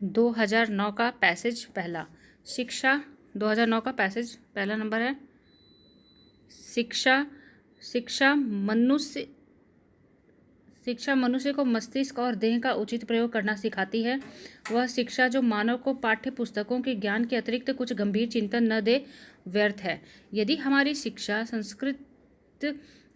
2009 का पैसेज पहला। शिक्षा 2009 का पैसेज पहला नंबर है। शिक्षा शिक्षा मनुष्य को मस्तिष्क और देह का उचित प्रयोग करना सिखाती है। वह शिक्षा जो मानव को पाठ्य पुस्तकों के ज्ञान के अतिरिक्त कुछ गंभीर चिंतन न दे व्यर्थ है। यदि हमारी शिक्षा संस्कृत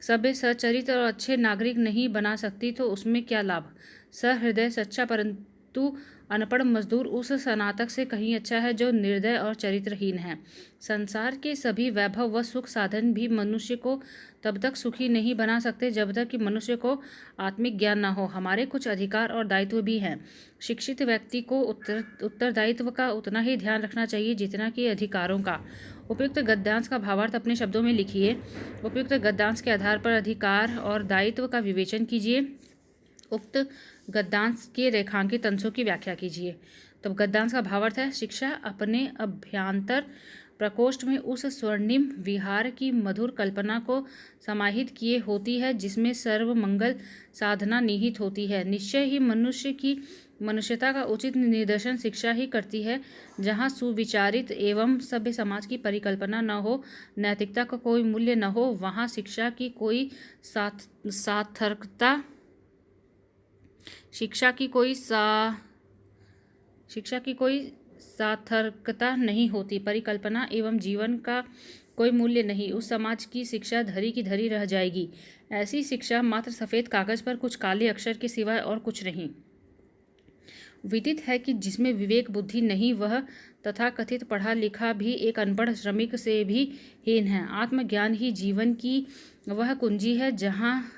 सभ्य सच्चरित्र और अच्छे नागरिक नहीं बना सकती तो उसमें क्या लाभ। सहृदय सच्चा परंतु अनपढ़ मजदूर उस स्नातक से कहीं अच्छा है जो निर्दय और चरित्रहीन है। संसार के सभी वैभव व सुख साधन भी मनुष्य को तब तक सुखी नहीं बना सकते जब तक कि मनुष्य को आत्मिक ज्ञान न हो। हमारे कुछ अधिकार और दायित्व भी हैं। शिक्षित व्यक्ति को उत्तरदायित्व का उतना ही ध्यान रखना चाहिए जितना कि अधिकारों का। उपयुक्त गद्यांश का भावार्थ अपने शब्दों में लिखिए। उपयुक्त गद्यांश के आधार पर अधिकार और दायित्व का विवेचन कीजिए। उक्त गद्यांश के रेखांकित अंशों की व्याख्या कीजिए। तो गद्यांश का भावार्थ है, शिक्षा अपने अभ्यंतर प्रकोष्ठ में उस स्वर्णिम विहार की मधुर कल्पना को समाहित किए होती है जिसमें सर्वमंगल साधना निहित होती है। निश्चय ही मनुष्य की मनुष्यता का उचित निर्देशन शिक्षा ही करती है। जहाँ सुविचारित एवं सभ्य समाज की परिकल्पना न हो, नैतिकता का कोई मूल्य न हो, वहाँ शिक्षा की कोई सार्थकता सार्थकता नहीं होती। परिकल्पना एवं जीवन का कोई मूल्य नहीं। उस समाज की शिक्षा धरी की धरी रह जाएगी। ऐसी शिक्षा मात्र सफ़ेद कागज पर कुछ काले अक्षर के सिवाय और कुछ नहीं। विदित है कि जिसमें विवेक बुद्धि नहीं वह तथाकथित पढ़ा लिखा भी एक अनपढ़ श्रमिक से भी हीन है। आत्मज्ञान ही जीवन की वह कुंजी है जहाँ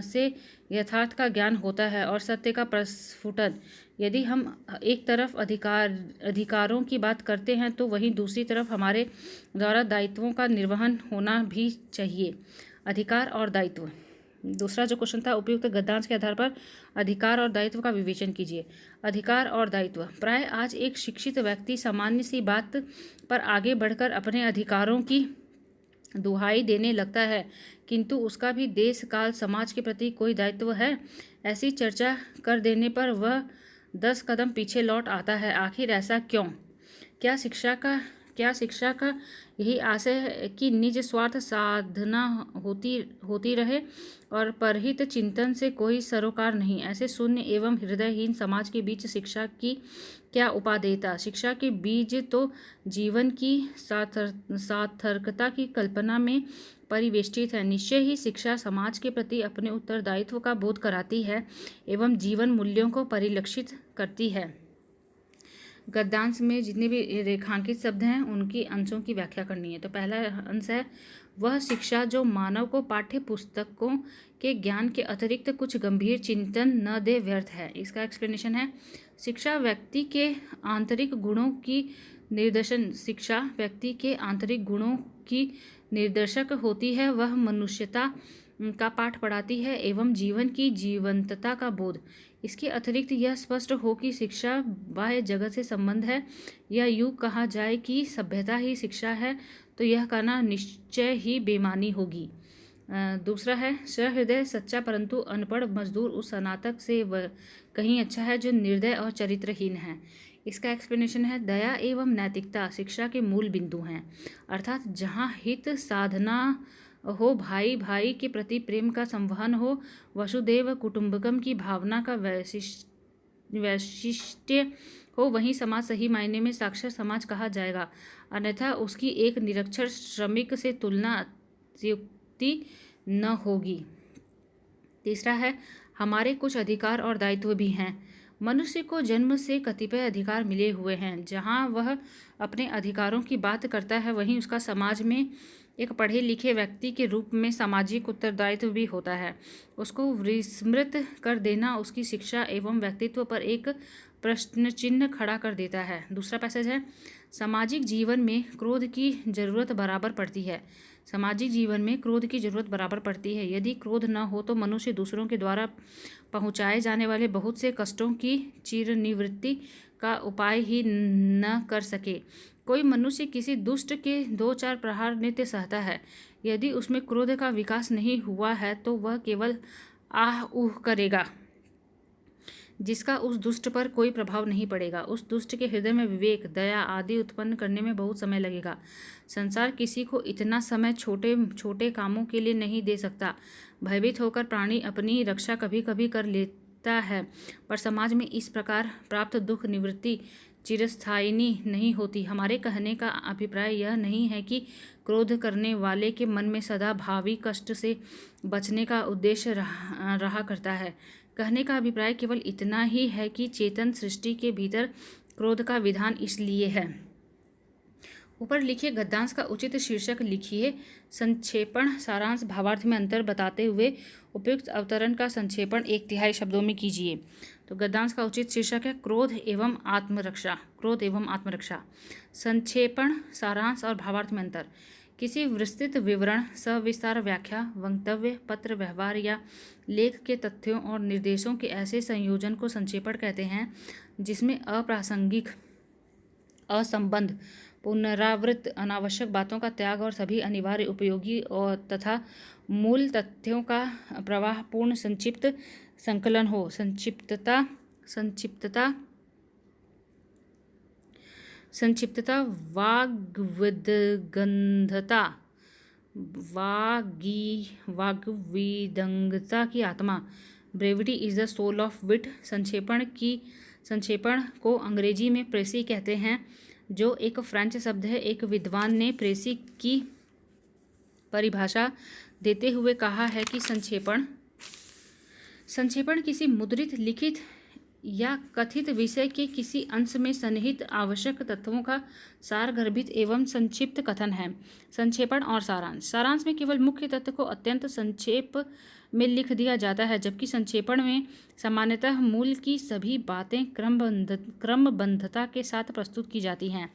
से यथार्थ का ज्ञान होता है और सत्य का प्रस्फुटन। यदि हम एक तरफ अधिकारों की बात करते हैं तो वहीं दूसरी तरफ हमारे द्वारा दायित्वों का निर्वहन होना भी चाहिए। अधिकार और दायित्व। दूसरा जो क्वेश्चन था, उपयुक्त गद्यांश के आधार पर अधिकार और दायित्व का विवेचन कीजिए। अधिकार और दायित्व। प्राय आज एक शिक्षित व्यक्ति सामान्य सी बात पर आगे बढ़कर अपने अधिकारों की दुहाई देने लगता है, किंतु उसका भी देश काल समाज के प्रति कोई दायित्व है। ऐसी चर्चा कर देने पर वह 10 कदम पीछे लौट आता है। आखिर ऐसा क्यों? क्या शिक्षा का यही आशय है कि निज स्वार्थ साधना होती रहे और परहित चिंतन से कोई सरोकार नहीं। ऐसे शून्य एवं हृदयहीन समाज के बीच शिक्षा की क्या उपादेयता। शिक्षा के बीज तो जीवन की सार्थकता की कल्पना में परिवेष्टित है। निश्चय ही शिक्षा समाज के प्रति अपने उत्तरदायित्व का बोध कराती है एवं जीवन मूल्यों को परिलक्षित करती है। गद्यांश में जितने भी रेखांकित शब्द हैं उनकी अंशों की व्याख्या करनी है। तो पहला अंश है, वह शिक्षा जो मानव को पाठ्य पुस्तकों के ज्ञान के अतिरिक्त कुछ गंभीर चिंतन न दे व्यर्थ है। इसका एक्सप्लेनेशन है, शिक्षा व्यक्ति के आंतरिक गुणों की निर्देशक होती है। वह मनुष्यता का पाठ पढ़ाती है एवं जीवन की जीवंतता का बोध। इसके अतिरिक्त यह स्पष्ट हो कि शिक्षा बाह्य जगत से संबंध है या यूँ कहा जाए कि सभ्यता ही शिक्षा है तो यह कहना निश्चय ही बेमानी होगी। दूसरा है, सहृदय सच्चा परंतु अनपढ़ मजदूर उस स्नातक से वह कहीं अच्छा है जो निर्दय और चरित्रहीन है। इसका एक्सप्लेनेशन है, दया एवं नैतिकता शिक्षा के मूल बिंदु हैं। अर्थात जहाँ हित साधना हो, भाई भाई के प्रति प्रेम का संवहन हो, वसुदेव कुटुंबकम की भावना का वैशिष्ट्य हो, वहीं समाज सही मायने में साक्षर समाज कहा जाएगा। अन्यथा उसकी एक निरक्षर श्रमिक से तुलना अत्युक्ति न होगी। तीसरा है, हमारे कुछ अधिकार और दायित्व भी हैं। मनुष्य को जन्म से कतिपय अधिकार मिले हुए हैं। जहाँ वह अपने अधिकारों की बात करता है वहीं उसका समाज में एक पढ़े लिखे व्यक्ति के रूप में सामाजिक उत्तरदायित्व भी होता है। उसको विस्मृत कर देना उसकी शिक्षा एवं व्यक्तित्व पर एक प्रश्न चिन्ह खड़ा कर देता है। दूसरा पैसेज है, सामाजिक जीवन में क्रोध की जरूरत बराबर पड़ती है। सामाजिक जीवन में क्रोध की जरूरत बराबर पड़ती है। यदि क्रोध न हो तो मनुष्य दूसरों के द्वारा पहुँचाए जाने वाले बहुत से कष्टों की चिरनिवृत्ति का उपाय ही न कर सके। कोई मनुष्य किसी दुष्ट के 2-4 प्रहार नित्य सहता है। यदि उसमें क्रोध का विकास नहीं हुआ है तो वह केवल आह ऊह करेगा। जिसका उस दुष्ट पर कोई प्रभाव नहीं पड़ेगा। उस दुष्ट के हृदय में विवेक, दया आदि उत्पन्न करने में बहुत समय लगेगा। संसार किसी को इतना समय छोटे छोटे कामों के लिए नहीं दे सकता। भयभीत होकर प्राणी अपनी रक्षा कभी कभी कर लेता है, पर समाज में इस प्रकार प्राप्त दुख निवृत्ति चिरस्थायिनी नहीं होती। हमारे कहने का अभिप्राय यह नहीं है कि क्रोध करने वाले के मन में सदा भावी कष्ट से बचने का उद्देश्य रहा करता है। कहने का अभिप्राय केवल इतना ही है कि चेतन सृष्टि के भीतर क्रोध का विधान इसलिए है। ऊपर लिखे गद्यांश का उचित शीर्षक लिखिए। संक्षेपण सारांश भावार्थ में अंतर बताते हुए उपयुक्त अवतरण का संक्षेपण 1/3 शब्दों में कीजिए। तो गद्यांश का उचित शीर्षक है क्रोध एवं आत्मरक्षा। क्रोध एवं आत्मरक्षा। संक्षेपण सारांश और भावार्थ में अंतर। किसी विस्तृत विवरण, सविस्तार व्याख्या, वक्तव्य, पत्र व्यवहार या लेख के तथ्यों और निर्देशों के ऐसे संयोजन को संक्षेपण कहते हैं जिसमें अप्रासंगिक, असंबद्ध, पुनरावृत्त, अनावश्यक बातों का त्याग और सभी अनिवार्य, उपयोगी और तथा मूल तथ्यों का प्रवाहपूर्ण संक्षिप्त संकलन हो। संक्षिप्तता वाग्विदंगता की आत्मा। Brevity is the soul of wit. संक्षेपण को अंग्रेजी में प्रेसी कहते हैं, जो एक फ्रेंच शब्द है। एक विद्वान ने प्रेसी की परिभाषा देते हुए कहा है कि संक्षेपण किसी मुद्रित, लिखित या कथित विषय के किसी अंश में सन्निहित आवश्यक तत्वों का सारगर्भित एवं संक्षिप्त कथन है। संक्षेपण और सारांश। सारांश में केवल मुख्य तत्व को अत्यंत संक्षेप में लिख दिया जाता है, जबकि संक्षेपण में सामान्यतः मूल की सभी बातें क्रमबद्धता के साथ प्रस्तुत की जाती हैं।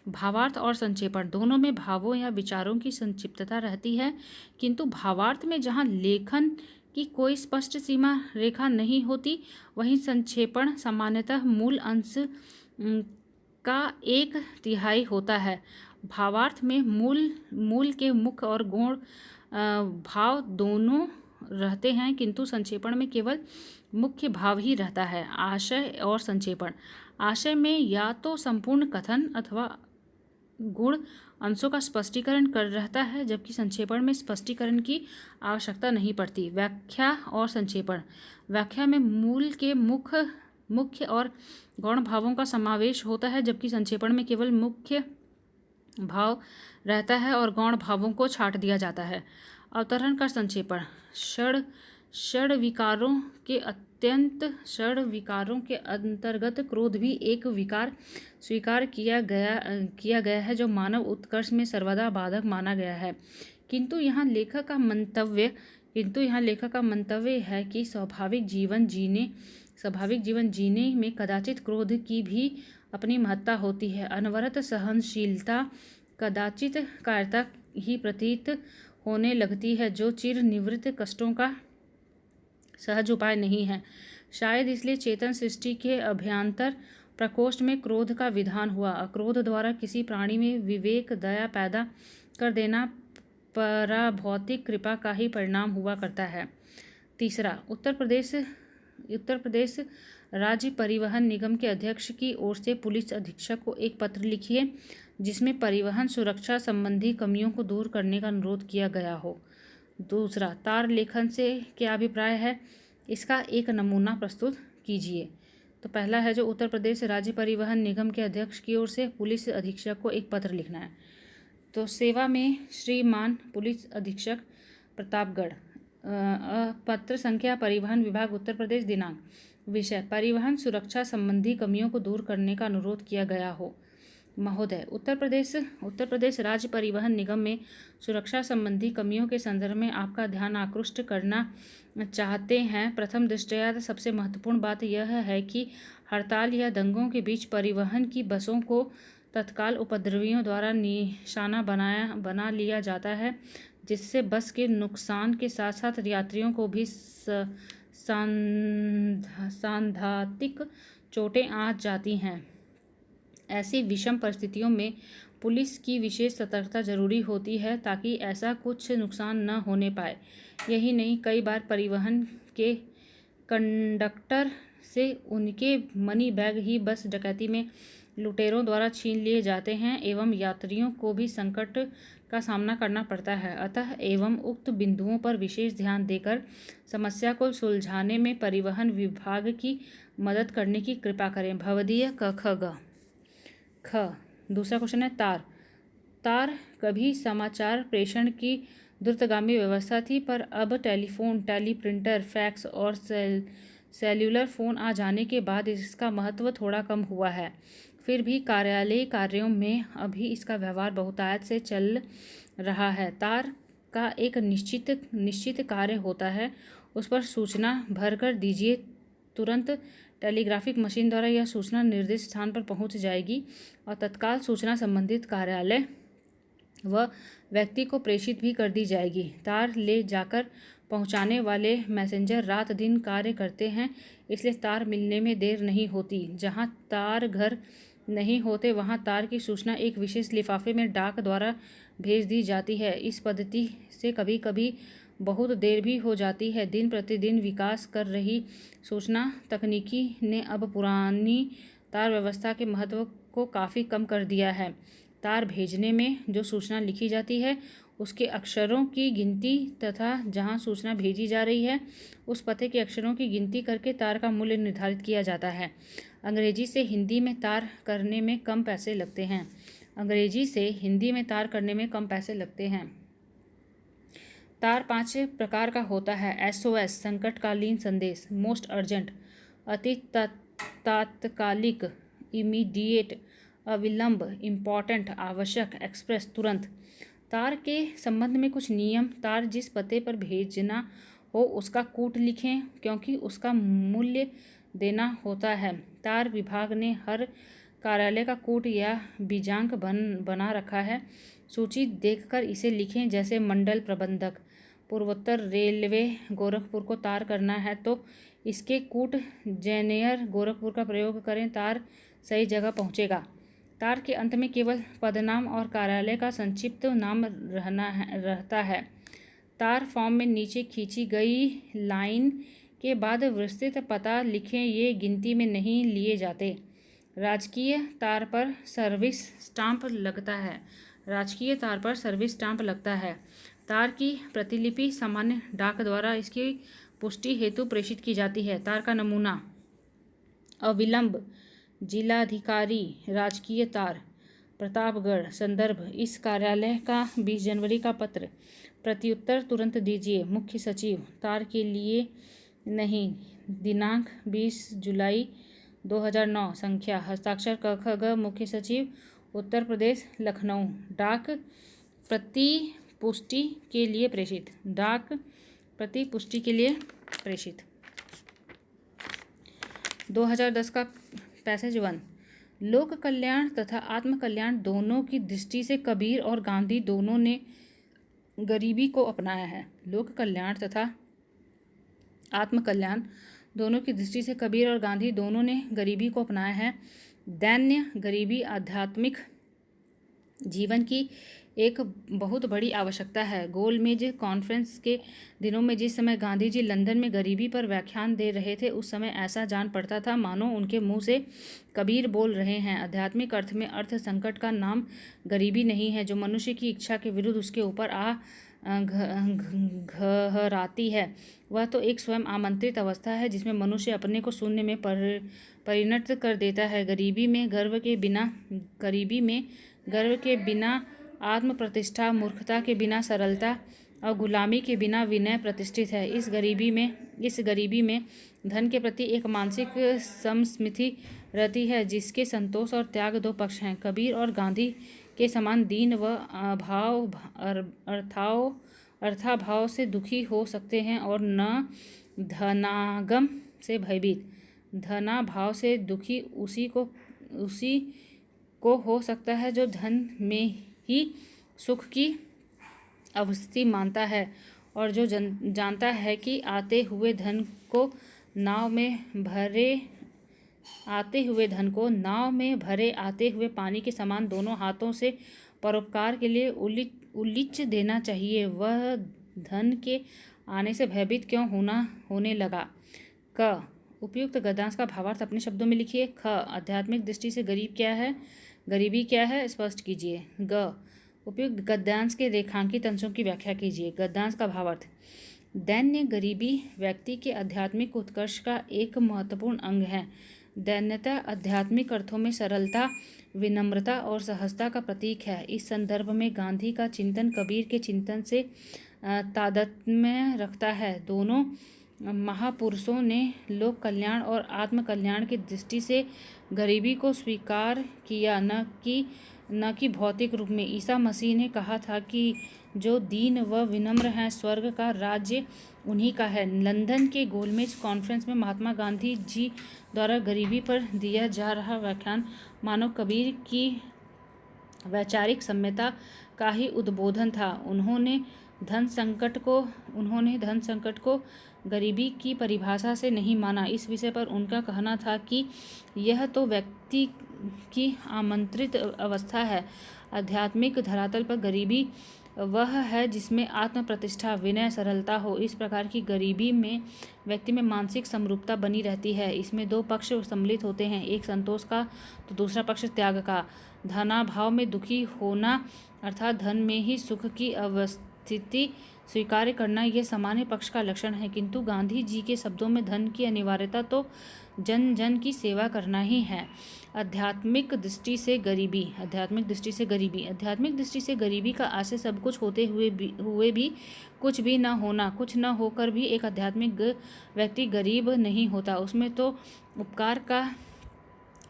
भावार्थ और संक्षेपण दोनों में भावों या विचारों की संक्षिप्तता रहती है, किंतु भावार्थ में जहाँ लेखन की कोई स्पष्ट सीमा रेखा नहीं होती, वहीं संक्षेपण सामान्यतः मूल अंश का 1/3 होता है। भावार्थ में मूल के मुख्य और गौण भाव दोनों रहते हैं, किंतु संक्षेपण में केवल मुख्य भाव ही रहता है। आशय और संक्षेपण। आशय में या तो संपूर्ण कथन अथवा गुण अंशों का स्पष्टीकरण कर रहता है, जबकि संक्षेपण में स्पष्टीकरण की आवश्यकता नहीं पड़ती। व्याख्या और संक्षेपण। व्याख्या में मूल के मुख्य और गौण भावों का समावेश होता है, जबकि संक्षेपण में केवल मुख्य भाव रहता है और गौण भावों को छांट दिया जाता है। अवतरण का संक्षेपण। षड विकारों के अंतर्गत क्रोध भी एक विकार स्वीकार किया गया है, जो मानव उत्कर्ष में सर्वदा बाधक माना गया है। किंतु यहाँ लेखक का मंतव्य है कि स्वाभाविक जीवन जीने में कदाचित क्रोध की भी अपनी महत्ता होती है। अनवरत सहनशीलता कदाचित कायरता ही प्रतीत होने लगती है, जो चिर निवृत्त कष्टों का सहज उपाय नहीं है। शायद इसलिए चेतन सृष्टि के अभ्यंतर प्रकोष्ठ में क्रोध का विधान हुआ। अक्रोध द्वारा किसी प्राणी में विवेक, दया पैदा कर देना पराभौतिक कृपा का ही परिणाम हुआ करता है। तीसरा, उत्तर प्रदेश राज्य परिवहन निगम के अध्यक्ष की ओर से पुलिस अधीक्षक को एक पत्र लिखिए, जिसमें परिवहन सुरक्षा संबंधी कमियों को दूर करने का अनुरोध किया गया हो। दूसरा, तार लेखन से क्या अभिप्राय है, इसका एक नमूना प्रस्तुत कीजिए। तो पहला है जो उत्तर प्रदेश राज्य परिवहन निगम के अध्यक्ष की ओर से पुलिस अधीक्षक को एक पत्र लिखना है। तो सेवा में श्रीमान पुलिस अधीक्षक प्रतापगढ़। पत्र संख्या परिवहन विभाग उत्तर प्रदेश। दिनांक। विषय परिवहन सुरक्षा संबंधी कमियों को दूर करने का अनुरोध किया गया हो। महोदय, उत्तर प्रदेश राज्य परिवहन निगम में सुरक्षा संबंधी कमियों के संदर्भ में आपका ध्यान आकृष्ट करना चाहते हैं। प्रथम दृष्टया सबसे महत्वपूर्ण बात यह है कि हड़ताल या दंगों के बीच परिवहन की बसों को तत्काल उपद्रवियों द्वारा निशाना बना लिया जाता है, जिससे बस के नुकसान के साथ साथ यात्रियों को भी सांघातिक चोटें आ जाती हैं। ऐसी विषम परिस्थितियों में पुलिस की विशेष सतर्कता जरूरी होती है, ताकि ऐसा कुछ नुकसान न होने पाए। यही नहीं, कई बार परिवहन के कंडक्टर से उनके मनी बैग ही बस डकैती में लुटेरों द्वारा छीन लिए जाते हैं एवं यात्रियों को भी संकट का सामना करना पड़ता है। अतः एवं उक्त बिंदुओं पर विशेष ध्यान देकर समस्या को सुलझाने में परिवहन विभाग की मदद करने की कृपा करें। भवदीय क ख ग। ख। दूसरा क्वेश्चन है तार। तार कभी समाचार प्रेषण की द्रुतगामी व्यवस्था थी, पर अब टेलीफोन, टेलीप्रिंटर, फैक्स और सेल्युलर फ़ोन आ जाने के बाद इसका महत्व थोड़ा कम हुआ है। फिर भी कार्यालयीय कार्यों में अभी इसका व्यवहार बहुतायत से चल रहा है। तार का एक निश्चित कार्य होता है, उस पर सूचना भर कर दीजिए, तुरंत टेलीग्राफिक मशीन द्वारा यह सूचना निर्दिष्ट स्थान पर पहुंच जाएगी और तत्काल सूचना संबंधित कार्यालय व व्यक्ति को प्रेषित भी कर दी जाएगी। तार ले जाकर पहुंचाने वाले मैसेंजर रात दिन कार्य करते हैं, इसलिए तार मिलने में देर नहीं होती। जहां तार घर नहीं होते वहां तार की सूचना एक विशेष लिफाफे में डाक द्वारा भेज दी जाती है। इस पद्धति से कभी कभी बहुत देर भी हो जाती है। दिन प्रतिदिन विकास कर रही सूचना तकनीकी ने अब पुरानी तार व्यवस्था के महत्व को काफ़ी कम कर दिया है। तार भेजने में जो सूचना लिखी जाती है उसके अक्षरों की गिनती तथा जहां सूचना भेजी जा रही है उस पते के अक्षरों की गिनती करके तार का मूल्य निर्धारित किया जाता है। अंग्रेजी से हिंदी में तार करने में कम पैसे लगते हैं। अंग्रेजी से हिंदी में तार करने में कम पैसे लगते हैं। तार 5 प्रकार का होता है। SOS संकटकालीन संदेश, मोस्ट अर्जेंट, अति तात्कालिक, इमीडिएट, अविलंब, इम्पॉर्टेंट, आवश्यक, एक्सप्रेस, तुरंत। तार के संबंध में कुछ नियम। तार जिस पते पर भेजना हो उसका कूट लिखें, क्योंकि उसका मूल्य देना होता है। तार विभाग ने हर कार्यालय का कूट या बीजांक बना रखा है। सूची देखकर इसे लिखें, जैसे मंडल प्रबंधक, पूर्वोत्तर रेलवे, गोरखपुर को तार करना है तो इसके कूट जैनेयर गोरखपुर का प्रयोग करें, तार सही जगह पहुंचेगा। तार के अंत में केवल पदनाम और कार्यालय का संक्षिप्त नाम रहता है। तार फॉर्म में नीचे खींची गई लाइन के बाद विस्तृत पता लिखें, ये गिनती में नहीं लिए जाते। राजकीय तार पर सर्विस स्टांप लगता है। राजकीय तार पर सर्विस स्टांप लगता है। तार की प्रतिलिपि सामान्य डाक द्वारा इसकी पुष्टि हेतु प्रेषित की जाती है। तार का नमूना। अविलंब, जिलाधिकारी, राजकीय तार, प्रतापगढ़। संदर्भ, इस कार्यालय का 20 जनवरी का पत्र। प्रत्युत्तर तुरंत दीजिए, मुख्य सचिव। तार के लिए नहीं, दिनांक 20 जुलाई 2009। संख्या, हस्ताक्षर क ख ग, मुख्य सचिव, उत्तर प्रदेश, लखनऊ। डाक प्रति पुष्टि के लिए प्रेषित। डाक प्रति पुष्टि के लिए प्रेषित। 2010 का पैसेज 1। लोक कल्याण तथा आत्म कल्याण दोनों की दृष्टि से कबीर और गांधी दोनों ने गरीबी को अपनाया है। लोक कल्याण तथा आत्म कल्याण दोनों की दृष्टि से कबीर और गांधी दोनों ने गरीबी को अपनाया है। दैन्य गरीबी आध्यात्मिक जीवन की एक बहुत बड़ी आवश्यकता है। गोलमेज कॉन्फ्रेंस के दिनों में जिस समय गांधी जी लंदन में गरीबी पर व्याख्यान दे रहे थे, उस समय ऐसा जान पड़ता था मानो उनके मुंह से कबीर बोल रहे हैं। आध्यात्मिक अर्थ में अर्थ संकट का नाम गरीबी नहीं है, जो मनुष्य की इच्छा के विरुद्ध उसके ऊपर घहराती है। वह तो एक स्वयं आमंत्रित अवस्था है जिसमें मनुष्य अपने को शून्य में परिणत कर देता है। गरीबी में गर्व के बिना आत्म प्रतिष्ठा, मूर्खता के बिना सरलता और गुलामी के बिना विनय प्रतिष्ठित है। इस गरीबी में धन के प्रति एक मानसिक समस्मिति रहती है, जिसके संतोष और त्याग दो पक्ष हैं। कबीर और गांधी के समान दीन व अर्थाभाव से दुखी हो सकते हैं और न धनागम से भयभीत। धनाभाव से दुखी उसी को हो सकता है जो धन में ही सुख की अवस्थिति मानता है और जो जानता है कि आते हुए धन को नाव में भरे आते हुए पानी के समान दोनों हाथों से परोपकार के लिए उलीच देना चाहिए। वह धन के आने से भयभीत क्यों होने लगा। क उपयुक्त गद्यांश का भावार्थ अपने शब्दों में लिखिए। ख, आध्यात्मिक दृष्टि से गरीब क्या है, गरीबी क्या है, स्पष्ट कीजिए। ग, उपयुक्त गद्यांश के रेखांकित अंशों की व्याख्या कीजिए। गद्यांश का भावार्थ। दैन्य गरीबी व्यक्ति के आध्यात्मिक उत्कर्ष का एक महत्वपूर्ण अंग है। दैन्यता आध्यात्मिक अर्थों में सरलता, विनम्रता और सहजता का प्रतीक है। इस संदर्भ में गांधी का चिंतन कबीर के चिंतन से तादात्म्य रखता है। दोनों महापुरुषों ने लोक कल्याण और आत्म कल्याण की दृष्टि से गरीबी को स्वीकार किया, न कि भौतिक रूप में। ईसा मसीह ने कहा था कि जो दीन व विनम्र हैं, स्वर्ग का राज्य उन्हीं का है। लंदन के गोलमेज कॉन्फ्रेंस में महात्मा गांधी जी द्वारा गरीबी पर दिया जा रहा व्याख्यान मानव कबीर की वैचारिक सम्यता का ही उद्बोधन था। उन्होंने धन संकट को गरीबी की परिभाषा से नहीं माना। इस विषय पर उनका कहना था कि यह तो व्यक्ति की आमंत्रित अवस्था है। आध्यात्मिक धरातल पर गरीबी वह है जिसमें आत्म प्रतिष्ठा, विनय, सरलता हो। इस प्रकार की गरीबी में व्यक्ति में मानसिक समरूपता बनी रहती है। इसमें दो पक्ष सम्मिलित होते हैं, एक संतोष का तो दूसरा पक्ष त्याग का। धनाभाव में दुखी होना अर्थात धन में ही सुख की अवस्थिति स्वीकार करना, यह सामान्य पक्ष का लक्षण है। किंतु गांधी जी के शब्दों में धन की अनिवार्यता तो जन जन की सेवा करना ही है। आध्यात्मिक दृष्टि से गरीबी का आशय सब कुछ होते हुए भी कुछ भी न होना, कुछ न होकर भी एक आध्यात्मिक व्यक्ति गरीब नहीं होता। उसमें तो उपकार का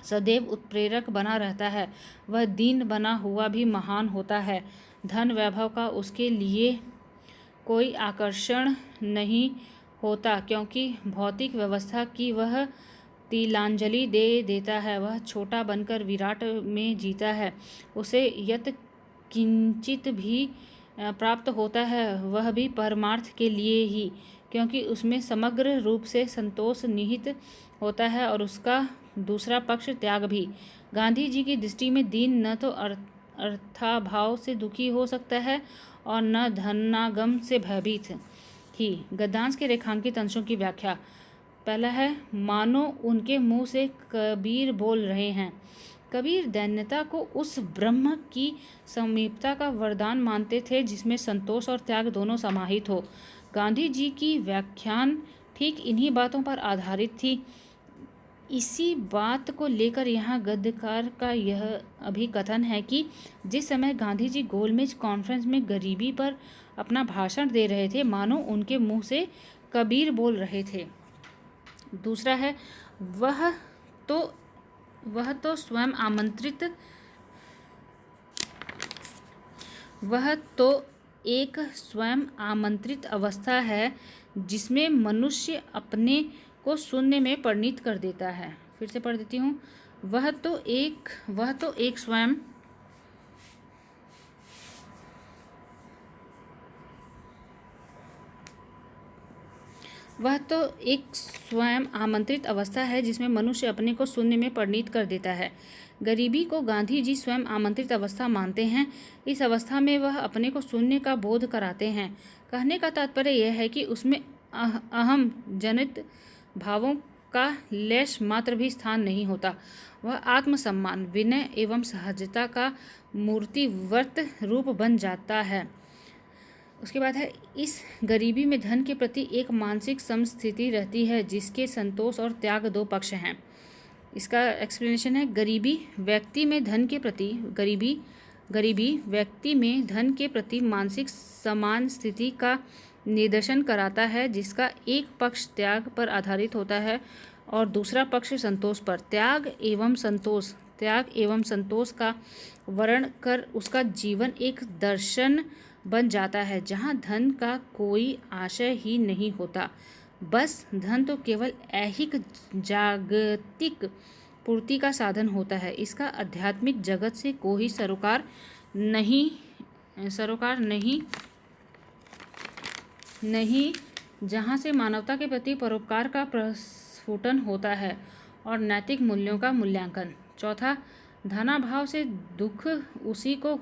सदैव उत्प्रेरक बना रहता है। वह दीन बना हुआ भी महान होता है। धन वैभव का उसके लिए कोई आकर्षण नहीं होता, क्योंकि भौतिक व्यवस्था की वह तिलांजलि दे देता है। वह छोटा बनकर विराट में जीता है। उसे यत किंचित भी प्राप्त होता है वह भी परमार्थ के लिए ही, क्योंकि उसमें समग्र रूप से संतोष निहित होता है और उसका दूसरा पक्ष त्याग भी। गांधी जी की दृष्टि में दीन न तो अर्थाभाव से दुखी हो सकता है और न धनागम से भयभीत ही। गद्यांश के रेखांकित अंशों की व्याख्या। पहला है, मानो उनके मुंह से कबीर बोल रहे हैं। कबीर दैन्यता को उस ब्रह्म की समीपता का वरदान मानते थे जिसमें संतोष और त्याग दोनों समाहित हो। गांधी जी की व्याख्यान ठीक इन्हीं बातों पर आधारित थी। इसी बात को लेकर यहाँ गद्यकार का यह अभिकथन है कि जिस समय गांधी जी गोलमेज कॉन्फ्रेंस में गरीबी पर अपना भाषण दे रहे थे, मानो उनके मुंह से कबीर बोल रहे थे। दूसरा है, वह तो एक स्वयं आमंत्रित अवस्था है जिसमें मनुष्य अपने को शून्य में परिणित कर देता है। फिर से पढ़ देती हूँ। वह तो एक स्वयं आमंत्रित अवस्था है जिसमें मनुष्य अपने को शून्य में परिणित कर देता है। गरीबी को गांधी जी स्वयं आमंत्रित अवस्था मानते हैं। इस अवस्था में वह अपने को शून्य का बोध कराते हैं। कहने का तात्पर्य यह है कि उसमें अहम जनित भावों का लेश मात्र भी स्थान नहीं होता। वह आत्मसम्मान, विनय एवं सहजता का मूर्तिवत रूप बन जाता है। उसके बाद है, इस गरीबी में धन के प्रति एक मानसिक समस्थिति रहती है जिसके संतोष और त्याग दो पक्ष हैं। इसका एक्सप्लेनेशन है, गरीबी व्यक्ति में धन के प्रति मानसिक समान स्थिति का निदर्शन कराता है जिसका एक पक्ष त्याग पर आधारित होता है और दूसरा पक्ष संतोष पर। त्याग एवं संतोष का वर्णन कर उसका जीवन एक दर्शन बन जाता है जहाँ धन का कोई आशय ही नहीं होता। बस धन तो केवल ऐहिक जागतिक पूर्ति का साधन होता है। इसका आध्यात्मिक जगत से कोई सरोकार नहीं, जहाँ से मानवता के प्रति परोपकार का प्रस्फुटन होता है और नैतिक मूल्यों का मूल्यांकन। चौथा, धनाभाव से दुख उसी को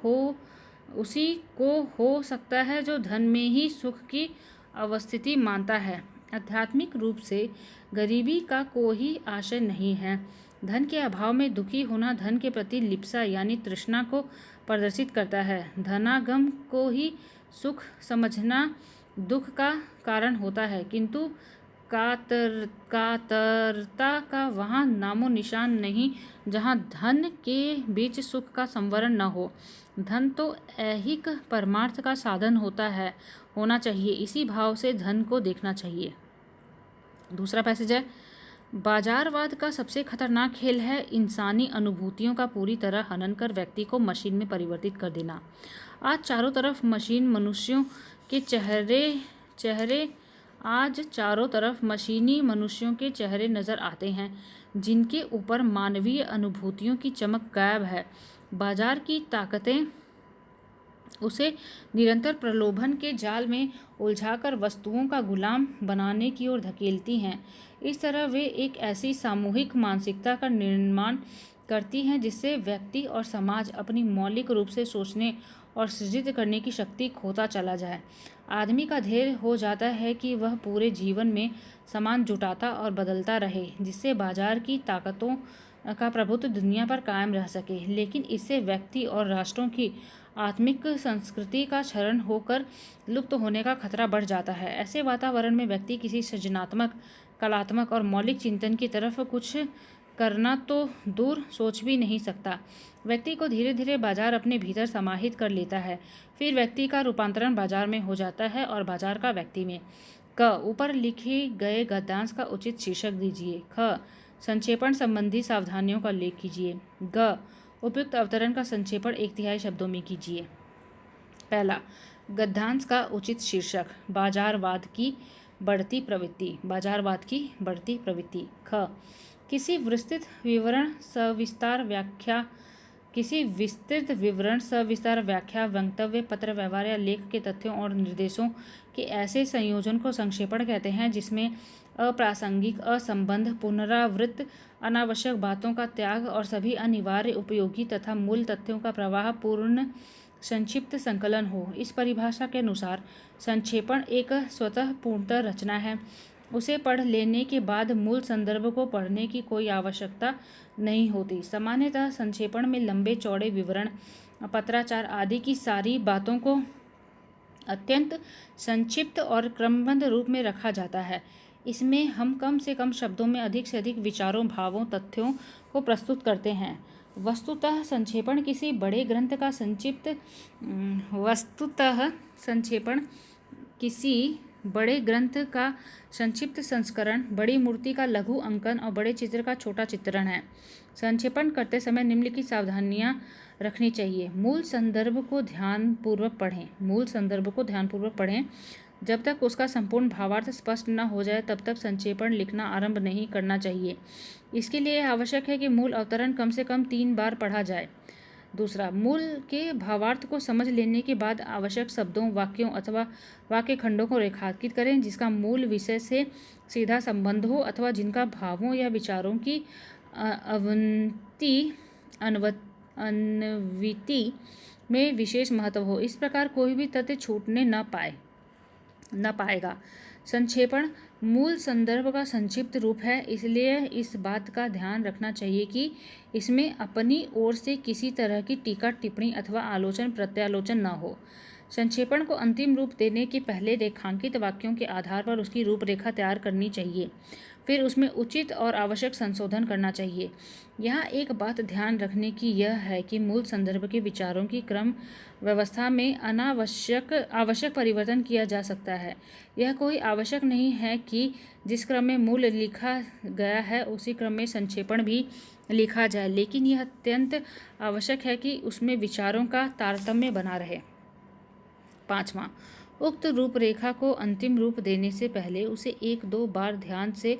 हो सकता है जो धन में ही सुख की अवस्थिति मानता है। आध्यात्मिक रूप से गरीबी का कोई आशय नहीं है। धन के अभाव में दुखी होना धन के प्रति लिप्सा यानी तृष्णा को प्रदर्शित करता है। धनागम को ही सुख समझना दुख का कारण होता है, किंतु कातरता का वहाँ नामो निशान नहीं जहाँ धन के बीच सुख का संवरण न हो। धन तो ऐहिक परमार्थ का साधन होना चाहिए। इसी भाव से धन को देखना चाहिए। दूसरा पैसेज है, बाजारवाद का सबसे खतरनाक खेल है इंसानी अनुभूतियों का पूरी तरह हनन कर व्यक्ति को मशीन में परिवर्तित कर देना। आज चारों तरफ मशीनी मनुष्यों के चेहरे नजर आते हैं, जिनके ऊपर मानवीय अनुभूतियों की चमक गायब है। बाजार की ताकतें उसे निरंतर प्रलोभन के जाल में उलझाकर वस्तुओं का गुलाम बनाने की ओर धकेलती हैं। इस तरह वे एक ऐसी सामूहिक मानसिकता का निर्माण करती हैं जिससे व्यक्ति और समाज अपनी मौलिक रूप से सोचने और सृजित करने की शक्ति खोता चला जाए। आदमी का ध्येय हो जाता है कि वह पूरे जीवन में सामान जुटाता और बदलता रहे, जिससे बाजार की ताकतों का प्रभुत्व दुनिया पर कायम रह सके। लेकिन इससे व्यक्ति और राष्ट्रों की आत्मिक संस्कृति का क्षरण होकर लुप्त होने का खतरा बढ़ जाता है। ऐसे वातावरण में व्यक्ति किसी सृजनात्मक, कलात्मक और मौलिक चिंतन की तरफ कुछ करना तो दूर सोच भी नहीं सकता। व्यक्ति को धीरे धीरे बाजार अपने भीतर समाहित कर लेता है। फिर व्यक्ति का रूपांतरण बाजार में हो जाता है और बाजार का व्यक्ति में। ऊपर लिखे गए गद्यांश का उचित शीर्षक दीजिए। संक्षेपण संबंधी सावधानियों का उल्लेख कीजिए। उपयुक्त अवतरण का संक्षेपण 1/3 शब्दों में कीजिए। पहला, गद्यांश का उचित शीर्षक, बाजारवाद की बढ़ती प्रवृत्ति। बाजारवाद की बढ़ती प्रवृत्ति। किसी विस्तृत विवरण सविस्तार व्याख्या, वक्तव्य, पत्र व्यवहार या लेख के तथ्यों और निर्देशों के ऐसे संयोजन को संक्षेपण कहते हैं जिसमें अप्रासंगिक, असंबद्ध, पुनरावृत्त, अनावश्यक बातों का त्याग और सभी अनिवार्य, उपयोगी तथा मूल तथ्यों का प्रवाह पूर्ण संक्षिप्त संकलन हो। इस परिभाषा के अनुसार संक्षेपण एक स्वतः पूर्णतः रचना है। उसे पढ़ लेने के बाद मूल संदर्भ को पढ़ने की कोई आवश्यकता नहीं होती। सामान्यतः संक्षेपण में लंबे चौड़े विवरण, पत्राचार आदि की सारी बातों को अत्यंत संक्षिप्त और क्रमबद्ध रूप में रखा जाता है। इसमें हम कम से कम शब्दों में अधिक से अधिक विचारों, भावों, तथ्यों को प्रस्तुत करते हैं। वस्तुतः संक्षेपण किसी बड़े ग्रंथ का संक्षिप्त संस्करण, बड़ी मूर्ति का लघु अंकन और बड़े चित्र का छोटा चित्रण है। संक्षेपण करते समय निम्नलिखित सावधानियां रखनी चाहिए। मूल संदर्भ को ध्यानपूर्वक पढ़ें। जब तक उसका संपूर्ण भावार्थ स्पष्ट न हो जाए तब तक संक्षेपण लिखना आरंभ नहीं करना चाहिए। इसके लिए आवश्यक है कि मूल अवतरण कम से कम 3 बार पढ़ा जाए। दूसरा, मूल के भावार्थ को समझ लेने के बाद आवश्यक शब्दों, वाक्यों अथवा वाक्य खंडों को रेखांकित करें जिसका मूल विषय से सीधा संबंध हो अथवा जिनका भावों या विचारों की अन्विति में विशेष महत्व हो। इस प्रकार कोई भी तथ्य छूटने न पाएगा। संक्षेपण मूल संदर्भ का संक्षिप्त रूप है, इसलिए इस बात का ध्यान रखना चाहिए कि इसमें अपनी ओर से किसी तरह की टीका टिप्पणी अथवा आलोचन प्रत्यालोचन न हो। संक्षेपण को अंतिम रूप देने के पहले रेखांकित वाक्यों के आधार पर उसकी रूपरेखा तैयार करनी चाहिए। फिर उसमें उचित और आवश्यक संशोधन करना चाहिए। यहाँ एक बात ध्यान रखने की यह है कि मूल संदर्भ के विचारों की क्रम व्यवस्था में आवश्यक परिवर्तन किया जा सकता है। यह कोई आवश्यक नहीं है कि जिस क्रम में मूल लिखा गया है उसी क्रम में संक्षेपण भी लिखा जाए, लेकिन यह अत्यंत आवश्यक है कि उसमें विचारों का तारतम्य बना रहे। 5वां, उक्त रूपरेखा को अंतिम रूप देने से पहले उसे 1-2 बार ध्यान से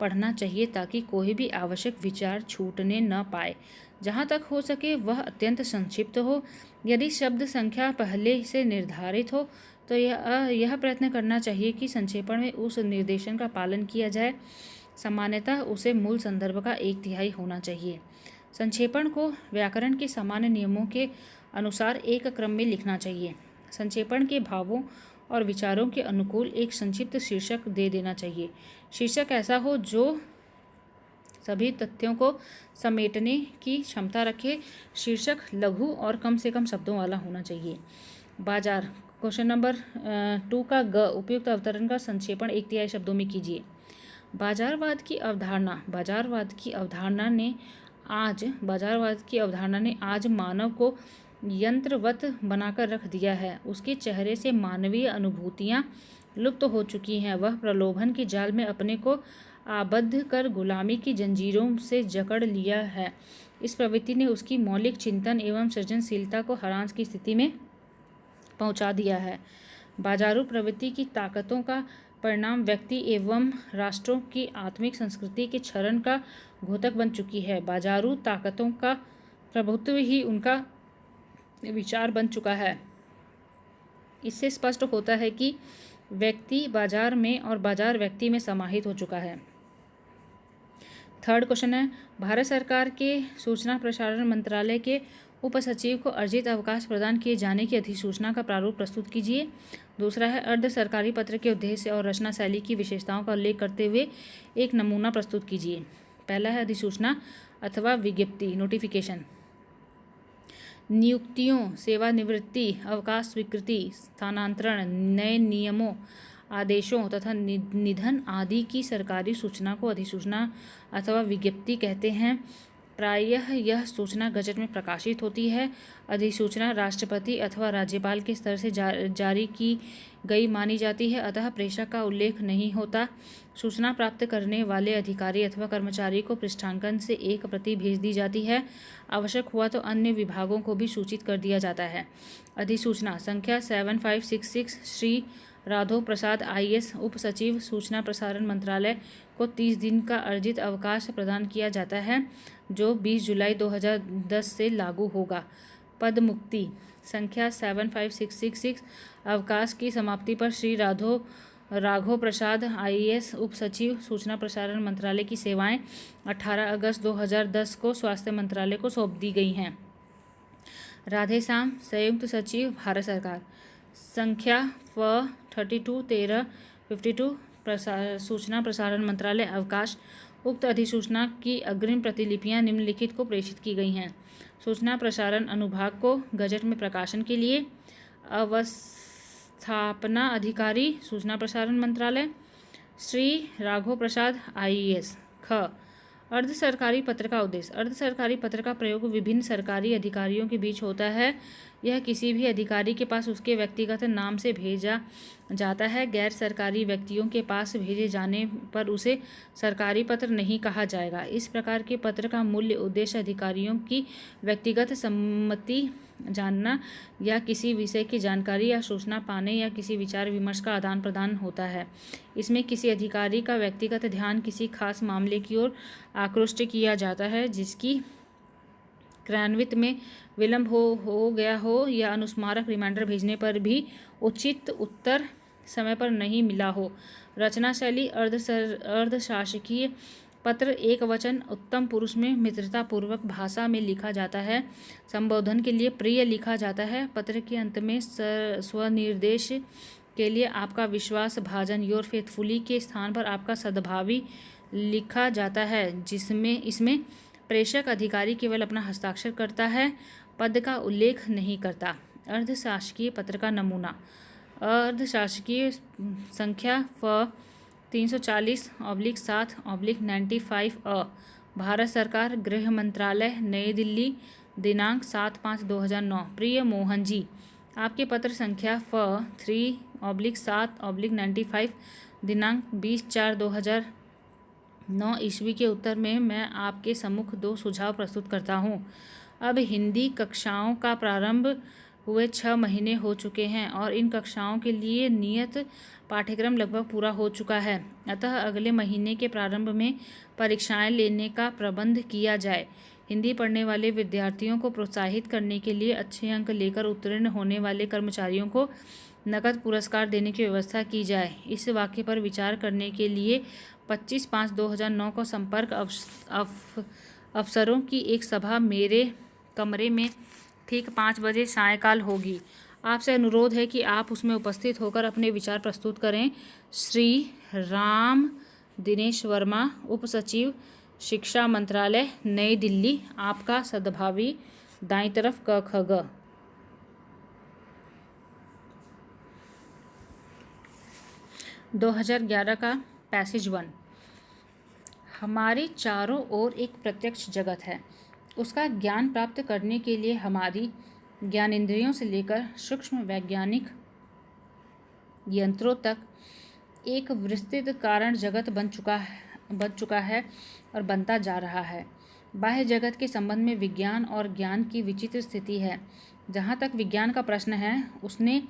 पढ़ना चाहिए ताकि कोई भी आवश्यक विचार छूटने न पाए। जहाँ तक हो सके वह अत्यंत संक्षिप्त हो। यदि शब्द संख्या पहले से निर्धारित हो तो यह प्रयत्न करना चाहिए कि संक्षेपण में उस निर्देशन का पालन किया जाए। सामान्यतः उसे मूल संदर्भ का 1/3 होना चाहिए। संक्षेपण को व्याकरण के सामान्य नियमों के अनुसार एक क्रम में लिखना चाहिए। संक्षेपण के भावों और विचारों के अनुकूल एक संक्षिप्त शीर्षक दे देना चाहिए। शीर्षक ऐसा हो जो सभी तथ्यों को समेटने की क्षमता रखे। शीर्षक लघु और कम से कम शब्दों वाला होना चाहिए। बाजार। क्वेश्चन नंबर 2 का ग उपयुक्त अवतरण का संक्षेपण 1/3 शब्दों में कीजिए। बाजारवाद की अवधारणा ने आज मानव को यंत्रवत बनाकर रख दिया है। उसके चेहरे से मानवीय अनुभूतियां लुप्त हो चुकी हैं। वह प्रलोभन के जाल में अपने को आबद्ध कर गुलामी की जंजीरों से जकड़ लिया है। इस प्रवृत्ति ने उसकी मौलिक चिंतन एवं सृजनशीलता को हरास की स्थिति में पहुंचा दिया है। बाजारू प्रवृत्ति की ताकतों का परिणाम व्यक्ति एवं राष्ट्रों की आत्मिक संस्कृति के क्षरण का घोतक बन चुकी है। बाजारू ताकतों का प्रभुत्व ही उनका विचार बन चुका है। इससे स्पष्ट होता है कि व्यक्ति बाजार में और बाजार व्यक्ति में समाहित हो चुका है। थर्ड क्वेश्चन है, भारत सरकार के सूचना प्रसारण मंत्रालय के उप सचिव को अर्जित अवकाश प्रदान किए जाने की अधिसूचना का प्रारूप प्रस्तुत कीजिए। दूसरा है, अर्ध सरकारी पत्र के उद्देश्य और रचना शैली की विशेषताओं का उल्लेख करते हुए एक नमूना प्रस्तुत कीजिए। पहला है अधिसूचना अथवा विज्ञप्ति, नोटिफिकेशन। नियुक्तियों, सेवानिवृत्ति, अवकाश स्वीकृति, स्थानांतरण, नए नियमों, आदेशों तथा निधन आदि की सरकारी सूचना को अधिसूचना अथवा विज्ञप्ति कहते हैं। प्रायः यह सूचना गजट में प्रकाशित होती है। अधिसूचना राष्ट्रपति अथवा राज्यपाल के स्तर से जारी की गई मानी जाती है, अतः प्रेषक का उल्लेख नहीं होता। सूचना प्राप्त करने वाले अधिकारी अथवा कर्मचारी को पृष्ठांकन से एक प्रति भेज दी जाती है। आवश्यक हुआ तो अन्य विभागों को भी सूचित कर दिया जाता है। अधिसूचना संख्या 7566 श्री राघव प्रसाद IAS उप सचिव, सूचना प्रसारण मंत्रालय को 30 दिन का अर्जित अवकाश प्रदान किया जाता है, जो 20 जुलाई 2010 से लागू होगा। पद मुक्ति संख्या 75666 अवकाश की समाप्ति पर श्री राघव प्रसाद IAS उप सचिव, सूचना प्रसारण मंत्रालय की सेवाएं 18 अगस्त 2010 को स्वास्थ्य मंत्रालय को सौंप दी गई हैं। राधेश्याम, संयुक्त सचिव, भारत सरकार, संख्या 321352 सूचना प्रसारण मंत्रालय, अवकाश। उक्त अधिसूचना की अग्रिम प्रतिलिपियां निम्नलिखित को प्रेषित की गई हैं। सूचना प्रसारण अनुभाग को गजट में प्रकाशन के लिए अवस्थापना अधिकारी, सूचना प्रसारण मंत्रालय, श्री राघव प्रसाद IAS। ख, अर्ध सरकारी पत्र का उद्देश्य। अर्ध सरकारी पत्र का प्रयोग विभिन्न सरकारी अधिकारियों के बीच होता है। यह किसी भी अधिकारी के पास उसके व्यक्तिगत नाम से भेजा जाता है। गैर सरकारी व्यक्तियों के पास भेजे जाने पर उसे सरकारी पत्र नहीं कहा जाएगा। इस प्रकार के पत्र का मूल उद्देश्य अधिकारियों की व्यक्तिगत सम्मति जानना या किसी विषय की जानकारी या सूचना पाने या किसी विचार विमर्श का आदान प्रदान होता है। इसमें किसी अधिकारी का व्यक्तिगत ध्यान किसी खास मामले की ओर आकृष्ट किया जाता है, जिसकी क्रियान्वित में विलंब हो गया हो या अनुस्मारक रिमाइंडर भेजने पर भी उचित उत्तर समय पर नहीं मिला हो। रचना शैली अर्धशासकीय पत्र एक वचन उत्तम पुरुष में मित्रतापूर्वक भाषा में लिखा जाता है। संबोधन के लिए प्रिय लिखा जाता है। पत्र के अंत में स्वनिर्देश के लिए आपका विश्वास भाजन योर फेथफुली के स्थान पर आपका सद्भावी लिखा जाता है, इसमें प्रेषक अधिकारी केवल अपना हस्ताक्षर करता है, पद का उल्लेख नहीं करता। अर्धशासकीय पत्र का नमूना। अर्धशासकीय संख्या 340/7/95 अ, भारत सरकार, गृह मंत्रालय, नई दिल्ली, दिनांक 7/5/2009। प्रिय मोहन जी, आपके पत्र संख्या 3/7/95 दिनांक 20/4/2009 ईस्वी के उत्तर में मैं आपके सम्मुख 2 सुझाव प्रस्तुत करता हूँ। अब हिंदी कक्षाओं का प्रारंभ हुए 6 महीने हो चुके हैं और इन कक्षाओं के लिए नियत पाठ्यक्रम लगभग पूरा हो चुका है। अतः अगले महीने के प्रारंभ में परीक्षाएं लेने का प्रबंध किया जाए। हिंदी पढ़ने वाले विद्यार्थियों को प्रोत्साहित करने के लिए अच्छे अंक लेकर उत्तीर्ण होने वाले कर्मचारियों को नकद पुरस्कार देने की व्यवस्था की जाए। इस वाक्य पर विचार करने के लिए 25/5/2009 को संपर्क अफसरों की एक सभा मेरे कमरे में ठीक 5 बजे सायंकाल होगी। आपसे अनुरोध है कि आप उसमें उपस्थित होकर अपने विचार प्रस्तुत करें। श्री राम दिनेश वर्मा, उप सचिव, शिक्षा मंत्रालय, नई दिल्ली। आपका सद्भावी, दाईं तरफ क ख ग। – 2011 का पैसेज 1। हमारे चारों ओर एक प्रत्यक्ष जगत है। उसका ज्ञान प्राप्त करने के लिए हमारी ज्ञानेंद्रियों से लेकर सूक्ष्म वैज्ञानिक यंत्रों तक एक विस्तृत कारण जगत बन चुका है और बनता जा रहा है। बाह्य जगत के संबंध में विज्ञान और ज्ञान की विचित्र स्थिति है। जहाँ तक विज्ञान का प्रश्न है, उसने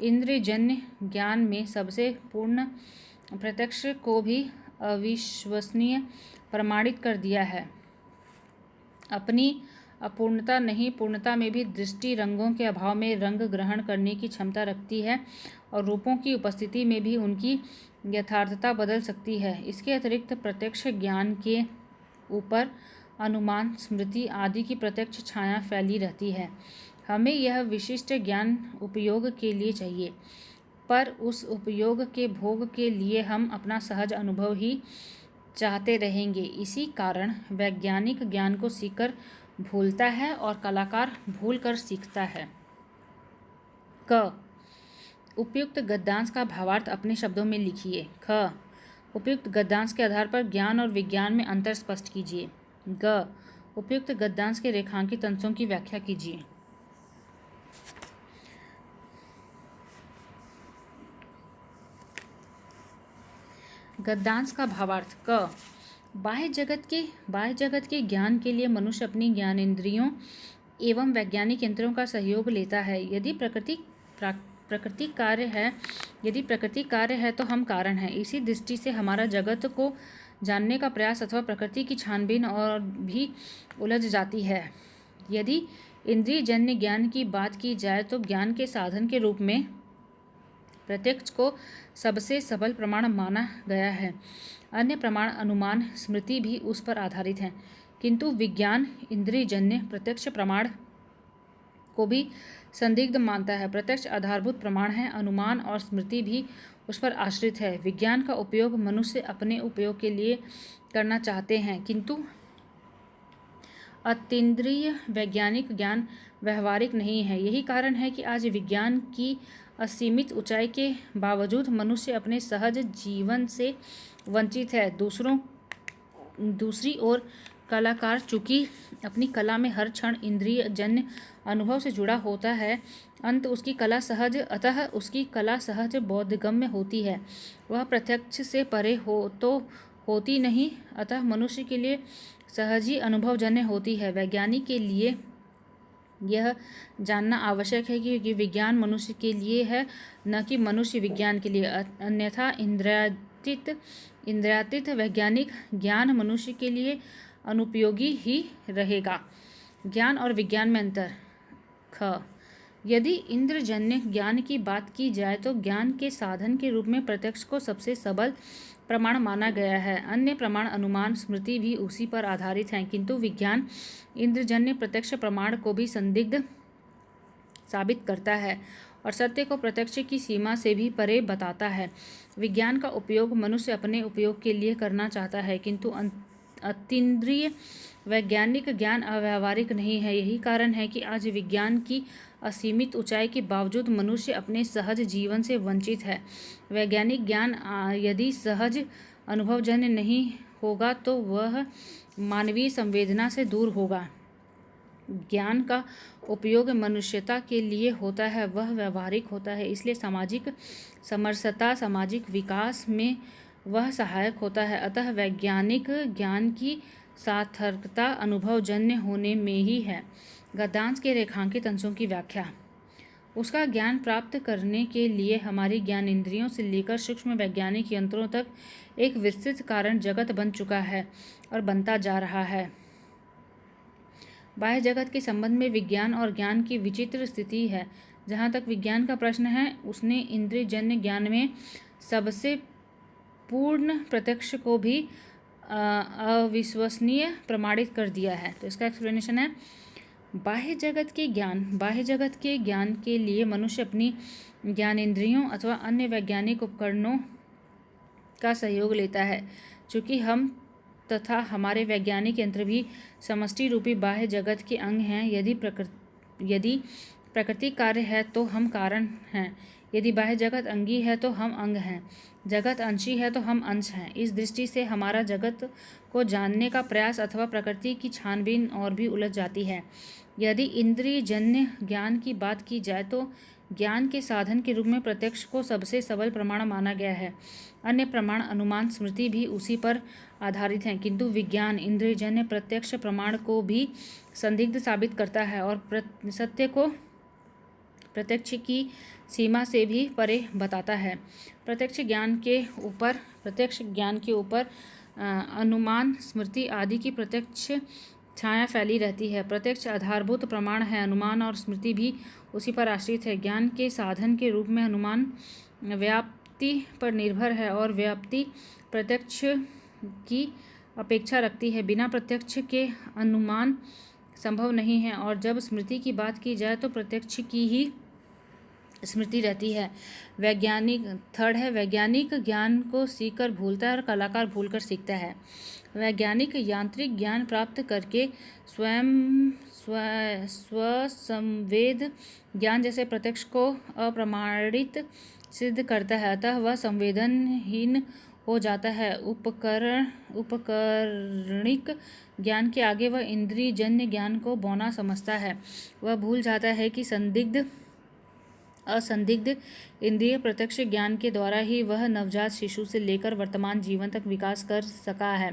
इंद्रियजन्य ज्ञान में सबसे पूर्ण प्रत्यक्ष को भी अविश्वसनीय प्रमाणित कर दिया है। अपनी अपूर्णता नहीं, पूर्णता में भी दृष्टि रंगों के अभाव में रंग ग्रहण करने की क्षमता रखती है और रूपों की उपस्थिति में भी उनकी यथार्थता बदल सकती है। इसके अतिरिक्त प्रत्यक्ष ज्ञान के ऊपर अनुमान, स्मृति आदि की प्रत्यक्ष छाया फैली रहती है। हमें यह विशिष्ट ज्ञान उपयोग के लिए चाहिए, पर उस उपयोग के भोग के लिए हम अपना सहज अनुभव ही चाहते रहेंगे। इसी कारण वैज्ञानिक ज्ञान को सीखकर भूलता है और कलाकार भूलकर सीखता है। क। उपयुक्त गद्यांश का भावार्थ अपने शब्दों में लिखिए। ख। उपयुक्त गद्यांश के आधार पर ज्ञान और विज्ञान में अंतर स्पष्ट कीजिए। ग। उपयुक्त गद्यांश के रेखांकित अंशों की व्याख्या कीजिए। गद्यांश का भावार्थ। क। बाह्य जगत के ज्ञान के लिए मनुष्य अपनी ज्ञानेंद्रियों एवं वैज्ञानिक यंत्रों का सहयोग लेता है। यदि प्रकृति कार्य है तो हम कारण हैं। इसी दृष्टि से हमारा जगत को जानने का प्रयास अथवा प्रकृति की छानबीन और भी उलझ जाती है। यदि इंद्रियजन्य ज्ञान की बात की जाए तो ज्ञान के साधन के रूप में प्रत्यक्ष को सबसे सबल प्रमाण माना गया है। अन्य प्रमाण, अनुमान, स्मृति भी उस पर आधारित हैं, किंतु विज्ञान इंद्रियजन्य प्रत्यक्ष प्रमाण को भी संदिग्ध मानता है। प्रत्यक्ष आधारभूत प्रमाण है, अनुमान और स्मृति भी उस पर आश्रित है। विज्ञान का उपयोग मनुष्य अपने उपयोग के लिए करना चाहते हैं, किंतु अतीन्द्रिय वैज्ञानिक ज्ञान व्यवहारिक नहीं है। यही कारण है कि आज विज्ञान की असीमित ऊंचाई के बावजूद मनुष्य अपने सहज जीवन से वंचित है। दूसरी ओर कलाकार चूँकि अपनी कला में हर क्षण इंद्रियजन्य अनुभव से जुड़ा होता है, अतः उसकी कला सहज बोधगम्य होती है। वह प्रत्यक्ष से परे होती नहीं, अतः मनुष्य के लिए सहज ही अनुभवजन्य होती है। वैज्ञानिक के लिए यह जानना आवश्यक है कि विज्ञान मनुष्य के लिए है, न कि मनुष्य विज्ञान के लिए। अन्यथा इंद्रियातीत वैज्ञानिक ज्ञान मनुष्य के लिए अनुपयोगी ही रहेगा। ज्ञान और विज्ञान में अंतर। ख। यदि इंद्रजन्य ज्ञान की बात की जाए तो ज्ञान के साधन के रूप में प्रत्यक्ष को सबसे सबल प्रमाण माना गया है। अन्य प्रमाण, अनुमान, स्मृति भी उसी पर आधारित हैं, किंतु विज्ञान इंद्रजन्य प्रत्यक्ष प्रमाण को भी संदिग्ध साबित करता है और सत्य को प्रत्यक्ष की सीमा से भी परे बताता है। विज्ञान का उपयोग मनुष्य अपने उपयोग के लिए करना चाहता है, किंतु अतीन्द्रिय वैज्ञानिक ज्ञान अव्यावहारिक नहीं है। यही कारण है कि आज विज्ञान की असीमित ऊंचाई के बावजूद मनुष्य अपने सहज जीवन से वंचित है। वैज्ञानिक ज्ञान यदि सहज अनुभवजन्य नहीं होगा तो वह मानवीय संवेदना से दूर होगा। ज्ञान का उपयोग मनुष्यता के लिए होता है, वह व्यवहारिक होता है, इसलिए सामाजिक समरसता, सामाजिक विकास में वह सहायक होता है। अतः वैज्ञानिक ज्ञान की सार्थकता अनुभवजन्य होने में ही है। गद्यांश के रेखांकित अंशों की व्याख्या। उसका ज्ञान प्राप्त करने के लिए हमारी ज्ञानेंद्रियों से लेकर सूक्ष्म वैज्ञानिक यंत्रों तक एक विस्तृत कारण जगत बन चुका है और बनता जा रहा है। बाह्य जगत के संबंध में विज्ञान और ज्ञान की विचित्र स्थिति है। जहाँ तक विज्ञान का प्रश्न है, उसने इंद्रियजन्य ज्ञान में सबसे पूर्ण प्रत्यक्ष को भी अविश्वसनीय प्रमाणित कर दिया है। तो इसका एक्सप्लेनेशन है, बाह्य जगत के ज्ञान के लिए मनुष्य अपनी ज्ञानेंद्रियों अथवा अन्य वैज्ञानिक उपकरणों का सहयोग लेता है। चूँकि हम तथा हमारे वैज्ञानिक यंत्र भी समष्टि रूपी बाह्य जगत के अंग हैं। यदि प्रकृति कार्य है तो हम कारण हैं। यदि बाह्य जगत अंगी है तो हम अंग हैं। जगत अंशी है तो हम अंश हैं। इस दृष्टि से हमारा जगत को जानने का प्रयास अथवा प्रकृति की छानबीन और भी उलझ जाती है। यदि इंद्रियजन्य ज्ञान की बात की जाए तो ज्ञान के साधन के रूप में प्रत्यक्ष को सबसे सबल प्रमाण माना गया है। अन्य प्रमाण अनुमान स्मृति भी उसी पर आधारित हैं, किंतु विज्ञान इंद्रियजन्य प्रत्यक्ष प्रमाण को भी संदिग्ध साबित करता है और सत्य को प्रत्यक्ष की सीमा से भी परे बताता है। प्रत्यक्ष ज्ञान के ऊपर अनुमान स्मृति आदि की प्रत्यक्ष छाया फैली रहती है। प्रत्यक्ष आधारभूत प्रमाण है, अनुमान और स्मृति भी उसी पर आश्रित है। ज्ञान के साधन के रूप में अनुमान व्याप्ति पर निर्भर है और व्याप्ति प्रत्यक्ष की अपेक्षा रखती है। बिना प्रत्यक्ष के अनुमान संभव नहीं है। और जब स्मृति की बात की जाए तो प्रत्यक्ष की ही स्मृति रहती है। वैज्ञानिक ज्ञान को सीखकर भूलता है और कलाकार भूलकर सीखता है। वैज्ञानिक यांत्रिक ज्ञान प्राप्त करके स्वसंवेद ज्ञान जैसे प्रत्यक्ष को अप्रमाणित सिद्ध करता है, अतः वह संवेदनहीन हो जाता है। उपकरणिक ज्ञान के आगे वह इंद्रियजन्य ज्ञान को बौना समझता है। वह भूल जाता है कि असंदिग्ध इंद्रिय प्रत्यक्ष ज्ञान के द्वारा ही वह नवजात शिशु से लेकर वर्तमान जीवन तक विकास कर सका है।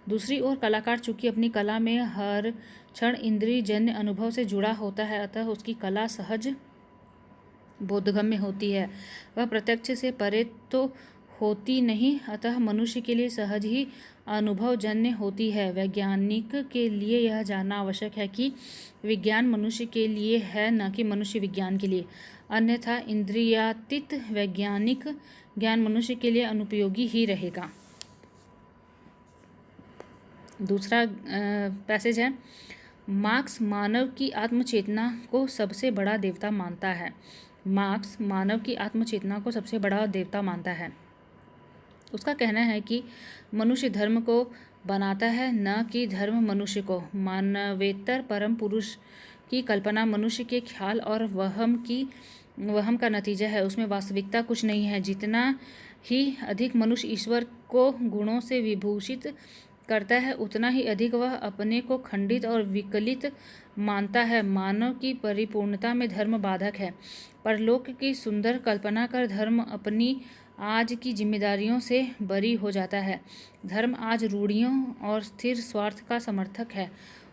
दूसरी ओर कलाकार चूंकि अपनी कला में हर क्षण इंद्रियजन्य अनुभव से जुड़ा होता है, अतः उसकी कला सहज बोधगम्य होती है। वह प्रत्यक्ष से परे तो होती नहीं, अतः मनुष्य के लिए सहज ही अनुभवजन्य होती है। वैज्ञानिक के लिए यह जानना आवश्यक है कि विज्ञान मनुष्य के लिए है, न कि मनुष्य विज्ञान के लिए। अन्यथा इंद्रियातीत वैज्ञानिक ज्ञान मनुष्य के लिए अनुपयोगी ही रहेगा। दूसरा पैसेज है, मार्क्स मानव की आत्मचेतना को सबसे बड़ा देवता मानता है। मार्क्स मानव की आत्मचेतना को सबसे बड़ा देवता मानता है। उसका कहना है कि मनुष्य धर्म को बनाता है, न कि धर्म मनुष्य को। मानवेतर परम पुरुष की कल्पना मनुष्य के ख्याल और वहम का नतीजा है। उसमें वास्तविकता कुछ नहीं है। जितना ही अधिक मनुष्य ईश्वर को गुणों से विभूषित करता है, उतना ही अधिक वह अपने को खंडित और विकलित मानता है। मानव की परिपूर्णता में धर्म बाधक है। परलोक की सुंदर कल्पना कर धर्म अपनी आज की जिम्मेदारियों से बरी हो जाता है। धर्म आज रूढ़ियों और स्थिर स्वार्थ का समर्थक है।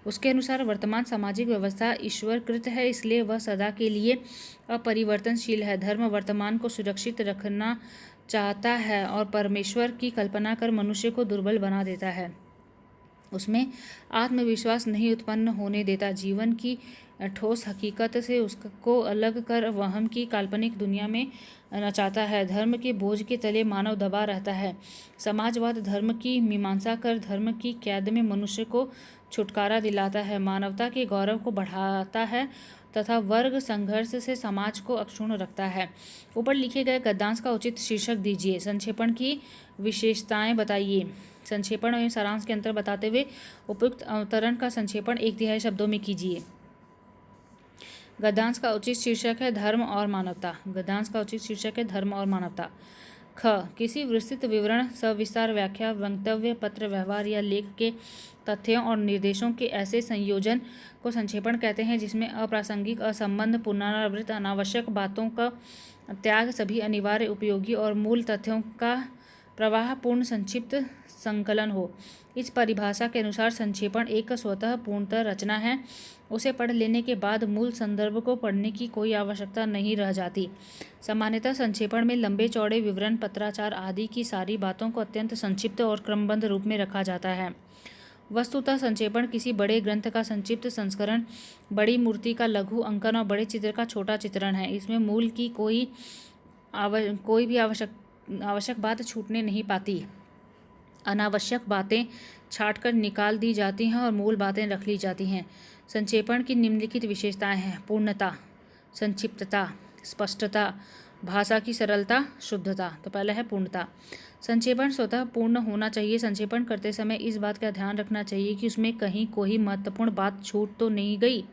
उसके अनुसार वर्तमान सामाजिक व्यवस्था ईश्वरकृत है, इसलिए वह सदा के लिए अपरिवर्तनशील है। धर्म वर्तमान को सुरक्षित रखना चाहता है और परमेश्वर की कल्पना कर मनुष्य को दुर्बल बना देता है। उसमें आत्मविश्वास नहीं उत्पन्न होने देता। जीवन की ठोस हकीकत से उसको अलग कर वहम की काल्पनिक दुनिया में नचाता है। धर्म के बोझ के तले मानव दबा रहता है। समाजवाद धर्म की मीमांसा कर धर्म की कैद में मनुष्य को छुटकारा दिलाता है, मानवता के गौरव को बढ़ाता है तथा वर्ग संघर्ष से समाज को अक्षुण्ण रखता है। ऊपर लिखे गए गद्यांश का उचित शीर्षक दीजिए। संक्षेपण की विशेषताएं बताइए। संक्षेपण एवं सारांश के अंतर बताते हुए उपयुक्त अवतरण का संक्षेपण 1/3 शब्दों में कीजिए। गद्यांश का उचित शीर्षक है धर्म और मानवता। गद्यांश का उचित शीर्षक है धर्म और मानवता। ख, किसी विस्तृत विवरण, सविस्तार व्याख्या, वक्तव्य, पत्र, व्यवहार या लेख के तथ्यों और निर्देशों के ऐसे संयोजन को संक्षेपण कहते हैं जिसमें अप्रासंगिक, असंबद्ध, पुनरावृत्त, अनावश्यक बातों का त्याग, सभी अनिवार्य, उपयोगी और मूल तथ्यों का प्रवाहपूर्ण संक्षिप्त संकलन हो। इस परिभाषा के अनुसार संक्षेपण एक स्वतः पूर्णतः रचना है। उसे पढ़ लेने के बाद मूल संदर्भ को पढ़ने की कोई आवश्यकता नहीं रह जाती। सामान्यतः संक्षेपण में लंबे चौड़े विवरण, पत्राचार आदि की सारी बातों को अत्यंत संक्षिप्त और क्रमबद्ध रूप में रखा जाता है। वस्तुतः संक्षेपण किसी बड़े ग्रंथ का संक्षिप्त संस्करण, बड़ी मूर्ति का लघु अंकन और बड़े चित्र का छोटा चित्रण है। इसमें मूल की कोई भी आवश्यक बात छूटने नहीं पाती। अनावश्यक बातें छांटकर निकाल दी जाती हैं और मूल बातें रख ली जाती हैं। संक्षेपण की निम्नलिखित विशेषताएं हैं: पूर्णता, संक्षिप्तता, स्पष्टता, भाषा की सरलता, शुद्धता। तो पहला है पूर्णता। संक्षेपण स्वतः पूर्ण होना चाहिए। संक्षेपण करते समय इस बात का ध्यान रखना चाहिए कि उसमें कहीं कोई महत्वपूर्ण बात छूट तो नहीं गई।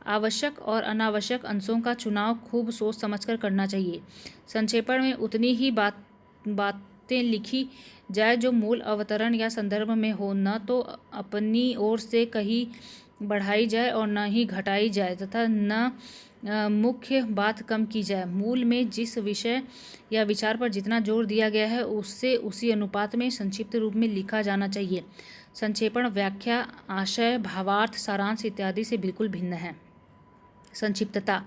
आवश्यक और अनावश्यक अंशों का चुनाव खूब सोच समझकर करना चाहिए। संक्षेपण में उतनी ही बातें लिखी जाए जो मूल अवतरण या संदर्भ में हो, न तो अपनी ओर से कहीं बढ़ाई जाए और न ही घटाई जाए, तथा न मुख्य बात कम की जाए। मूल में जिस विषय या विचार पर जितना जोर दिया गया है उससे उसी अनुपात में संक्षिप्त रूप में लिखा जाना चाहिए। संक्षेपण व्याख्या, आशय, भावार्थ, सारांश इत्यादि से बिल्कुल भिन्न है। संक्षिप्तता।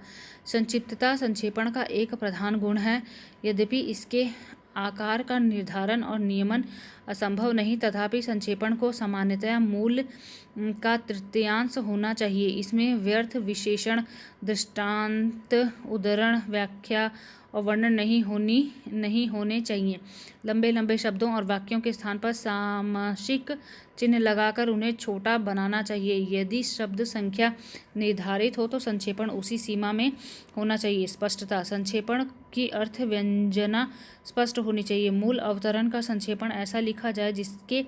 संक्षिप्तता संक्षेपण का एक प्रधान गुण है। यद्यपि इसके आकार का निर्धारण और नियमन असंभव नहीं, तथापि संक्षेपण को सामान्यतया मूल का तृतीयांश होना चाहिए। इसमें व्यर्थ विशेषण, दृष्टांत, उद्धरण, व्याख्या और वर्णन नहीं होने चाहिए। लंबे लंबे शब्दों और वाक्यों के स्थान पर सामयिक चिन्ह लगाकर उन्हें छोटा बनाना चाहिए। यदि शब्द संख्या निर्धारित हो तो संक्षेपण उसी सीमा में होना चाहिए। स्पष्टता। संक्षेपण की अर्थ व्यंजना स्पष्ट होनी चाहिए। मूल अवतरण का संक्षेपण ऐसा लिखा जाए जिसके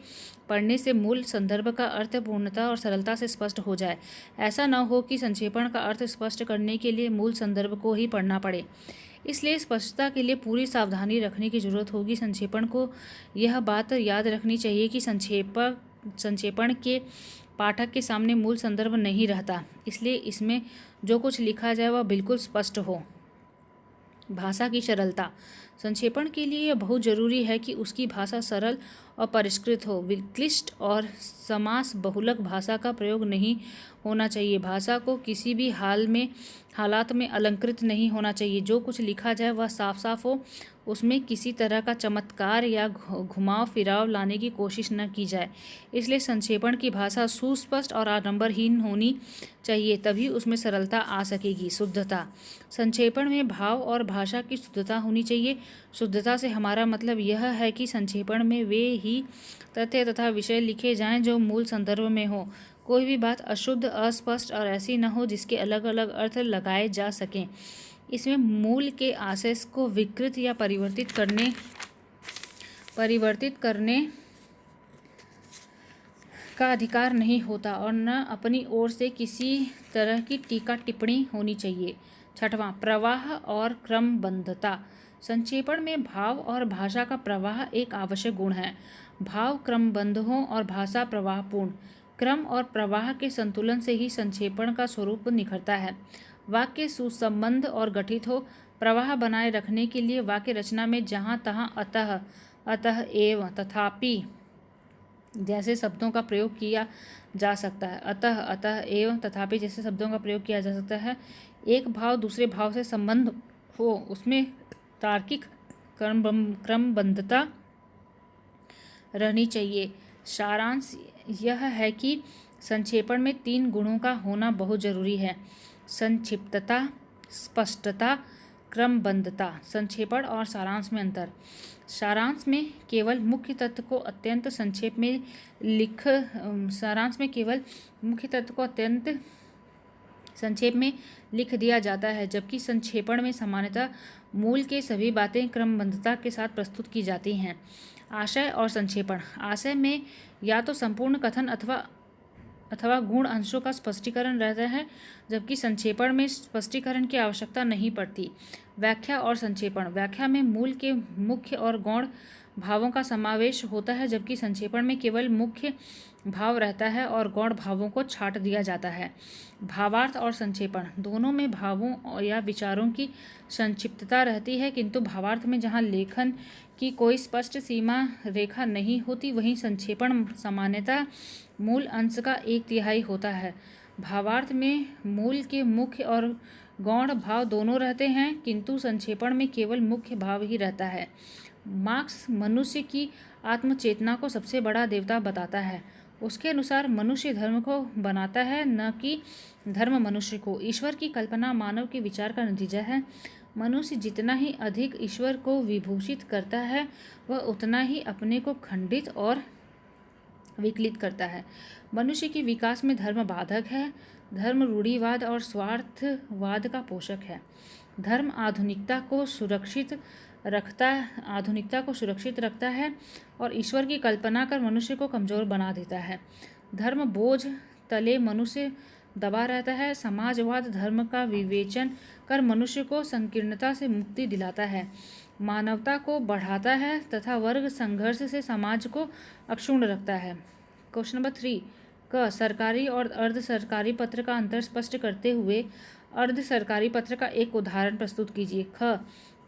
पढ़ने से मूल संदर्भ का अर्थ पूर्णता और सरलता से स्पष्ट हो जाए। ऐसा न हो कि संक्षेपण का अर्थ स्पष्ट करने के लिए मूल संदर्भ को ही पढ़ना पड़े। इसलिए स्पष्टता के लिए पूरी सावधानी रखने की जरूरत होगी। संक्षेपण को यह बात याद रखनी चाहिए कि संक्षेपण के पाठक के सामने मूल संदर्भ नहीं रहता, इसलिए इसमें जो कुछ लिखा जाए वह बिल्कुल स्पष्ट हो। भाषा की सरलता। संक्षेपण के लिए यह बहुत जरूरी है कि उसकी भाषा सरल और परिष्कृत हो। क्लिष्ट और समास बहुलक भाषा का प्रयोग नहीं होना चाहिए। भाषा को किसी भी हालात में अलंकृत नहीं होना चाहिए। जो कुछ लिखा जाए वह साफ साफ हो, उसमें किसी तरह का चमत्कार या घुमाव फिराव लाने की कोशिश न की जाए। इसलिए संक्षेपण की भाषा सुस्पष्ट और आडंबरहीन होनी चाहिए, तभी उसमें सरलता आ सकेगी। शुद्धता। संक्षेपण में भाव और भाषा की शुद्धता होनी चाहिए। शुद्धता से हमारा मतलब यह है कि संक्षेपण में वे ही तथ्य तथा विषय लिखे जाएं जो मूल संदर्भ में हो। कोई भी बात अशुद्ध, अस्पष्ट और ऐसी न हो जिसके अलग अलग अर्थ लगाए जा सकें। इसमें मूल के आशय को विकृत या परिवर्तित करने का अधिकार नहीं होता और न अपनी ओर से किसी तरह की टीका टिप्पणी होनी चाहिए। छठवां, प्रवाह और क्रमबद्धता। संक्षेपण में भाव और भाषा का प्रवाह एक आवश्यक गुण है। भाव क्रमबद्ध हो और भाषा प्रवाहपूर्ण। क्रम और प्रवाह के संतुलन से ही संक्षेपण का स्वरूप निखरता है। वाक्य सुसंबद्ध और गठित हो। प्रवाह बनाए रखने के लिए वाक्य रचना में जहाँ तहाँ अतः, अतः एवं, तथापि जैसे शब्दों का प्रयोग किया जा सकता है। अतः, अतः एवं, तथापि जैसे शब्दों का प्रयोग किया जा सकता है। एक भाव दूसरे भाव से संबंध हो, उसमें तार्किक क्रमबद्धता रहनी चाहिए। सारांश यह है कि संक्षेपण में 3 गुणों का होना बहुत जरूरी है: संक्षिप्तता, स्पष्टता, क्रमबद्धता। संक्षेपण और सारांश में अंतर। सारांश में केवल मुख्य तत्व को अत्यंत संक्षेप में लिख दिया जाता है, जबकि संक्षेपण में सामान्यतः मूल के सभी बातें क्रमबद्धता के साथ प्रस्तुत की जाती हैं। आशय और संक्षेपण। आशय में या तो संपूर्ण कथन अथवा गुण अंशों का स्पष्टीकरण रहता है, जबकि संक्षेपण में स्पष्टीकरण की आवश्यकता नहीं पड़ती। व्याख्या और संक्षेपण। व्याख्या में मूल के मुख्य और गौण भावों का समावेश होता है, जबकि संक्षेपण में केवल मुख्य भाव रहता है और गौण भावों को छांट दिया जाता है। भावार्थ और संक्षेपण। दोनों में भावों या विचारों की संक्षिप्तता रहती है, किंतु भावार्थ में जहाँ लेखन की कोई स्पष्ट सीमा रेखा नहीं होती, वहीं संक्षेपण सामान्यतः मूल अंश का 1/3 होता है। भावार्थ में मूल के मुख्य और गौण भाव दोनों रहते हैं, किंतु संक्षेपण में केवल मुख्य भाव ही रहता है। मार्क्स मनुष्य की आत्मचेतना को सबसे बड़ा देवता बताता है। उसके अनुसार मनुष्य धर्म को बनाता है, न कि धर्म मनुष्य को। ईश्वर की कल्पना मानव के विचार का नतीजा है। मनुष्य जितना ही अधिक ईश्वर को विभूषित करता है, वह उतना ही अपने को खंडित और विकलित करता है। मनुष्य के विकास में धर्म बाधक है। धर्म रूढ़िवाद और स्वार्थवाद का पोषक है। धर्म आधुनिकता को सुरक्षित रखता है और ईश्वर की कल्पना कर मनुष्य को कमज़ोर बना देता है। धर्म बोझ तले मनुष्य दबा रहता है। समाजवाद धर्म का विवेचन कर मनुष्य को संकीर्णता से मुक्ति दिलाता है, मानवता को बढ़ाता है तथा वर्ग संघर्ष से समाज को अक्षुण्ण रखता है। क्वेश्चन नंबर 3 क सरकारी और अर्ध सरकारी पत्र का अंतर स्पष्ट करते हुए अर्ध सरकारी पत्र का एक उदाहरण प्रस्तुत कीजिए। ख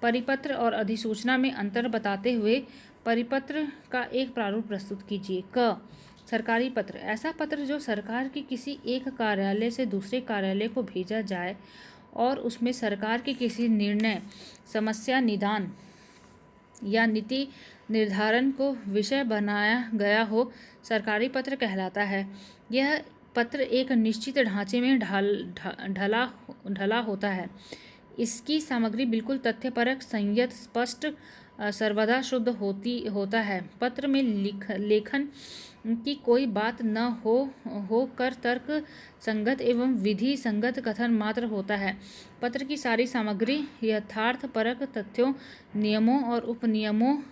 परिपत्र और अधिसूचना में अंतर बताते हुए परिपत्र का एक प्रारूप प्रस्तुत कीजिए। क सरकारी पत्र ऐसा पत्र जो सरकार के किसी एक कार्यालय से दूसरे कार्यालय को भेजा जाए और उसमें सरकार के किसी निर्णय, समस्या निदान या नीति निर्धारण को विषय बनाया गया हो, सरकारी पत्र कहलाता है। यह पत्र एक निश्चित ढांचे में ढला होता है। इसकी सामग्री बिल्कुल तथ्यपरक, संयत, स्पष्ट, सर्वदा शुद्ध होता है। पत्र में लेखन की कोई बात न हो कर तर्क संगत एवं विधि संगत कथन मात्र होता है। पत्र की सारी सामग्री यथार्थपरक तथ्यों, नियमों और उपनियमों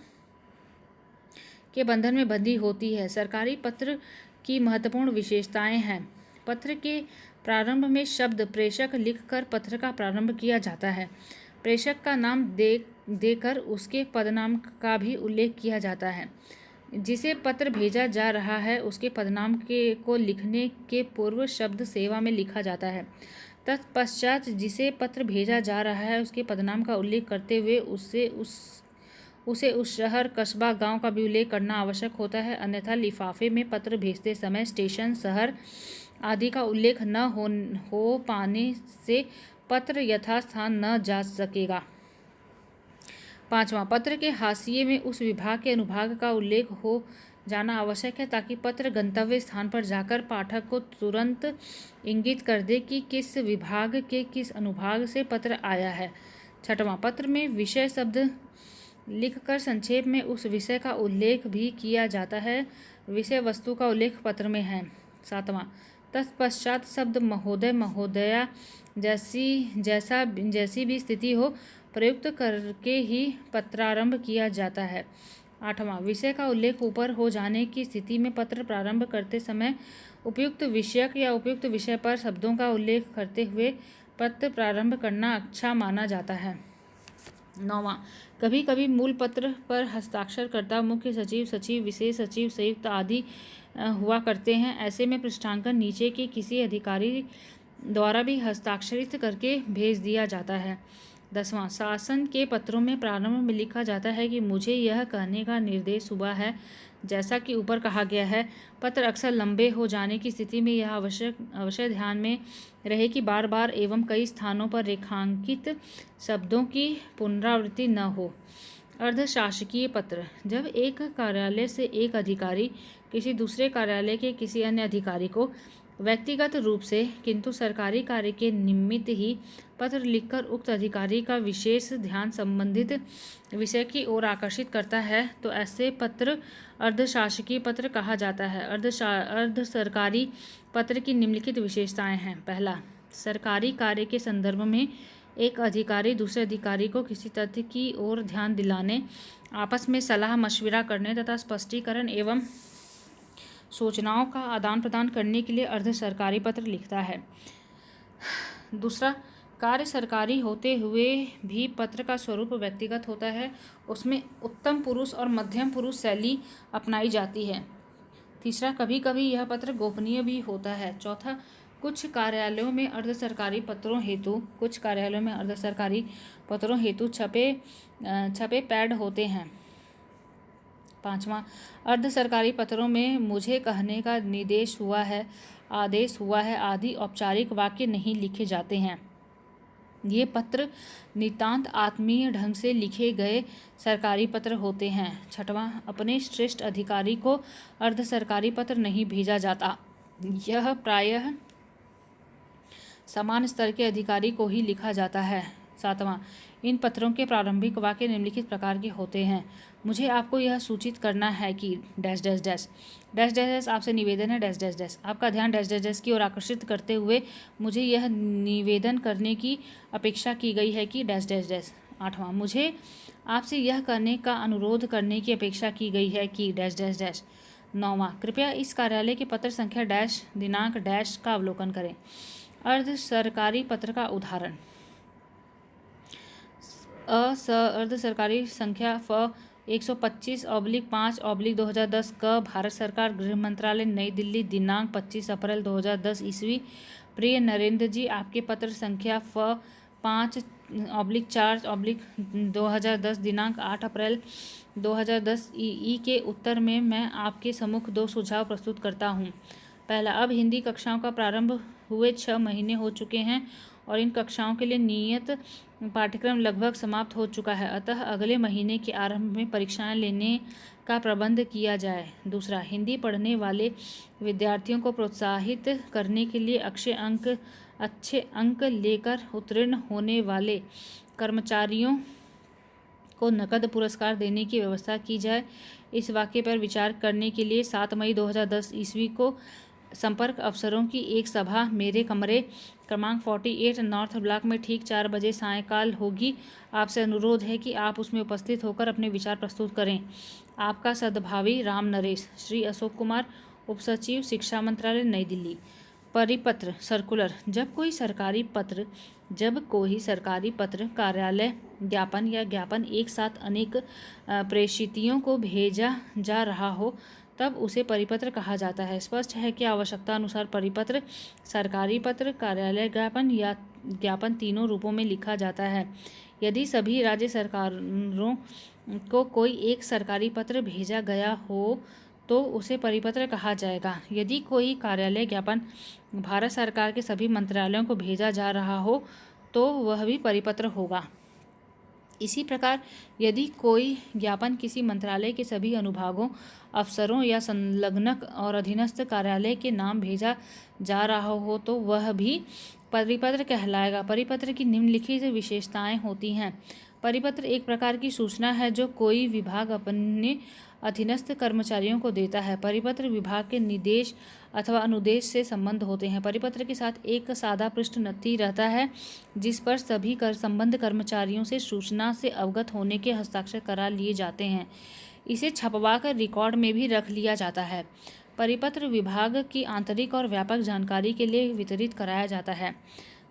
के बंधन में बंधी होती है। सरकारी पत्र की महत्वपूर्ण विशेषताएं हैं। पत्र के प्रारंभ में शब्द प्रेषक लिखकर पत्र का प्रारंभ किया जाता है। प्रेषक का नाम देकर उसके पदनाम का भी उल्लेख किया जाता है। जिसे पत्र भेजा जा रहा है उसके पदनाम को लिखने के पूर्व शब्द सेवा में लिखा जाता है। तत्पश्चात जिसे पत्र भेजा जा रहा है उसके पदनाम का उल्लेख करते हुए उसे उस शहर, कस्बा, गांव का भी उल्लेख करना आवश्यक होता है। अन्यथा लिफाफे में पत्र भेजते समय स्टेशन, शहर आदि का उल्लेख न हो पाने से पत्र यथास्थान न जा सकेगा। 5वां, पत्र के हाशिए में उस विभाग के अनुभाग का उल्लेख हो जाना आवश्यक है ताकि पत्र गंतव्य स्थान पर जाकर पाठक को तुरंत इंगित कर दे कि किस विभाग के किस अनुभाग से पत्र आया है। 6वां, पत्र में विषय शब्द लिखकर संक्षेप में उस विषय का उल्लेख भी किया जाता है। विषय वस्तु का उल्लेख पत्र में है। 7वां, तत्पश्चात शब्द महोदय, महोदया जैसी भी स्थिति हो प्रयुक्त करके ही पत्रारंभ किया जाता है। 8वां, विषय का उल्लेख ऊपर हो जाने की स्थिति में पत्र प्रारंभ करते समय उपयुक्त विषयक या उपयुक्त विषय पर शब्दों का उल्लेख करते हुए पत्र प्रारंभ करना अच्छा माना जाता है। 9वां, कभी कभी मूल पत्र पर हस्ताक्षरकर्ता मुख्य सचिव, सचिव, विशेष सचिव, संयुक्त आदि हुआ करते हैं। ऐसे में पृष्ठांकन नीचे के किसी अधिकारी द्वारा भी हस्ताक्षरित करके भेज दिया जाता है। 10वां, शासन के पत्रों में प्रारंभ में लिखा जाता है कि मुझे यह कहने का निर्देश हुआ है, जैसा कि ऊपर कहा गया है। पत्र अक्सर लंबे हो जाने की स्थिति में यह अवश्य ध्यान में रहे कि बार बार एवं कई स्थानों पर रेखांकित शब्दों की पुनरावृत्ति न हो। अर्धशासकीय पत्र, जब एक कार्यालय से एक अधिकारी किसी दूसरे कार्यालय के किसी अन्य अधिकारी को व्यक्तिगत रूप से किंतु सरकारी कार्य के निमित्त ही पत्र लिखकर उक्त अधिकारी का विशेष ध्यान संबंधित विषय की ओर आकर्षित करता है तो ऐसे पत्र अर्धशासकीय पत्र कहा जाता है। अर्ध सरकारी पत्र की निम्नलिखित विशेषताएं हैं। पहला, सरकारी कार्य के संदर्भ में एक अधिकारी दूसरे अधिकारी को किसी तथ्य की ओर ध्यान दिलाने, आपस में सलाह मशविरा करने तथा स्पष्टीकरण एवं सूचनाओं का आदान प्रदान करने के लिए अर्ध सरकारी पत्र लिखता है। दूसरा, कार्य सरकारी होते हुए भी पत्र का स्वरूप व्यक्तिगत होता है। उसमें उत्तम पुरुष और मध्यम पुरुष शैली अपनाई जाती है। तीसरा, कभी कभी यह पत्र गोपनीय भी होता है। चौथा, कुछ कार्यालयों में अर्ध सरकारी पत्रों हेतु छपे पैड होते हैं। 5वां, अर्ध सरकारी पत्रों में मुझे कहने का निर्देश हुआ है, आदेश हुआ है आदि औपचारिक वाक्य नहीं लिखे जाते हैं। ये पत्र नितांत आत्मीय ढंग से लिखे गए सरकारी पत्र होते हैं। 6वां, अपने श्रेष्ठ अधिकारी को अर्ध सरकारी पत्र नहीं भेजा जाता। यह प्रायः समान स्तर के अधिकारी को ही लिखा जाता है। 7वां, इन पत्रों के प्रारंभिक वाक्य निम्नलिखित प्रकार के होते हैं। मुझे आपको यह सूचित करना है कि dash dash dash dash dash dash आपसे निवेदन है डैश डैश डैश। आपका ध्यान डैश डैश डैश की ओर आकर्षित करते हुए मुझे यह निवेदन करने की अपेक्षा की गई है कि डैश डैश डैश। 8वां, मुझे आपसे यह करने का अनुरोध करने की अपेक्षा की गई है कि डैश डैश डैश। 9वां, कृपया इस कार्यालय के पत्र संख्या डैश दिनांक डैश का अवलोकन करें। अर्ध सरकारी पत्र का उदाहरण, अर्ध सरकारी संख्या फ 125/5/2010 क भारत सरकार गृह मंत्रालय नई दिल्ली दिनांक 25 अप्रैल 2010 ईस्वी। प्रिय नरेंद्र जी, आपके पत्र संख्या फ 5/4/2010 दिनांक 8 अप्रैल 2010 ई के उत्तर में मैं आपके सम्मुख 2 सुझाव प्रस्तुत करता हूँ। पहला, अब हिंदी कक्षाओं का प्रारंभ हुए 6 महीने हो चुके हैं और इन कक्षाओं के लिए नियत पाठ्यक्रम लगभग समाप्त हो चुका है, अतः अगले महीने के आरंभ में परीक्षाएं लेने का प्रबंध किया जाए। दूसरा, हिंदी पढ़ने वाले विद्यार्थियों को प्रोत्साहित करने के लिए अच्छे अंक लेकर उत्तीर्ण होने वाले कर्मचारियों को नकद पुरस्कार देने की व्यवस्था की जाए। इस वाक्य पर विचार करने के लिए 7 मई 2010 ईस्वी को संपर्क अफसरों की एक सभा मेरे कमरे क्रमांक 48 नॉर्थ ब्लॉक में ठीक 4 बजे सायंकाल होगी। आपसे अनुरोध है कि आप उसमें उपस्थित होकर अपने विचार प्रस्तुत करें। आपका सद्भावी राम नरेश। श्री अशोक कुमार, उप सचिव, शिक्षा मंत्रालय, नई दिल्ली। परिपत्र सर्कुलर, जब कोई सरकारी पत्र, कार्यालय ज्ञापन या ज्ञापन एक साथ अनेक प्रेषितियों को भेजा जा रहा हो तब उसे परिपत्र कहा जाता है। स्पष्ट है कि आवश्यकता अनुसार परिपत्र, सरकारी पत्र, कार्यालय ज्ञापन या ज्ञापन तीनों रूपों में लिखा जाता है। यदि सभी राज्य सरकारों को कोई एक सरकारी पत्र भेजा गया हो तो उसे परिपत्र कहा जाएगा। यदि कोई कार्यालय ज्ञापन भारत सरकार के सभी मंत्रालयों को भेजा जा रहा हो तो वह भी परिपत्र होगा। इसी प्रकार यदि कोई ज्ञापन किसी मंत्रालय के सभी अनुभागों, अफसरों या संलग्नक और अधीनस्थ कार्यालय के नाम भेजा जा रहा हो तो वह भी परिपत्र कहलाएगा। परिपत्र की निम्नलिखित विशेषताएं होती हैं। परिपत्र एक प्रकार की सूचना है जो कोई विभाग अपने अधीनस्थ कर्मचारियों को देता है। परिपत्र विभाग के निर्देश अथवा अनुदेश से संबंध होते हैं। परिपत्र के साथ एक सादा पृष्ठ नत्थी रहता है जिस पर सभी संबद्ध कर्मचारियों से सूचना से अवगत होने के हस्ताक्षर करा लिए जाते हैं। इसे छपवाकर रिकॉर्ड में भी रख लिया जाता है। परिपत्र विभाग की आंतरिक और व्यापक जानकारी के लिए वितरित कराया जाता है।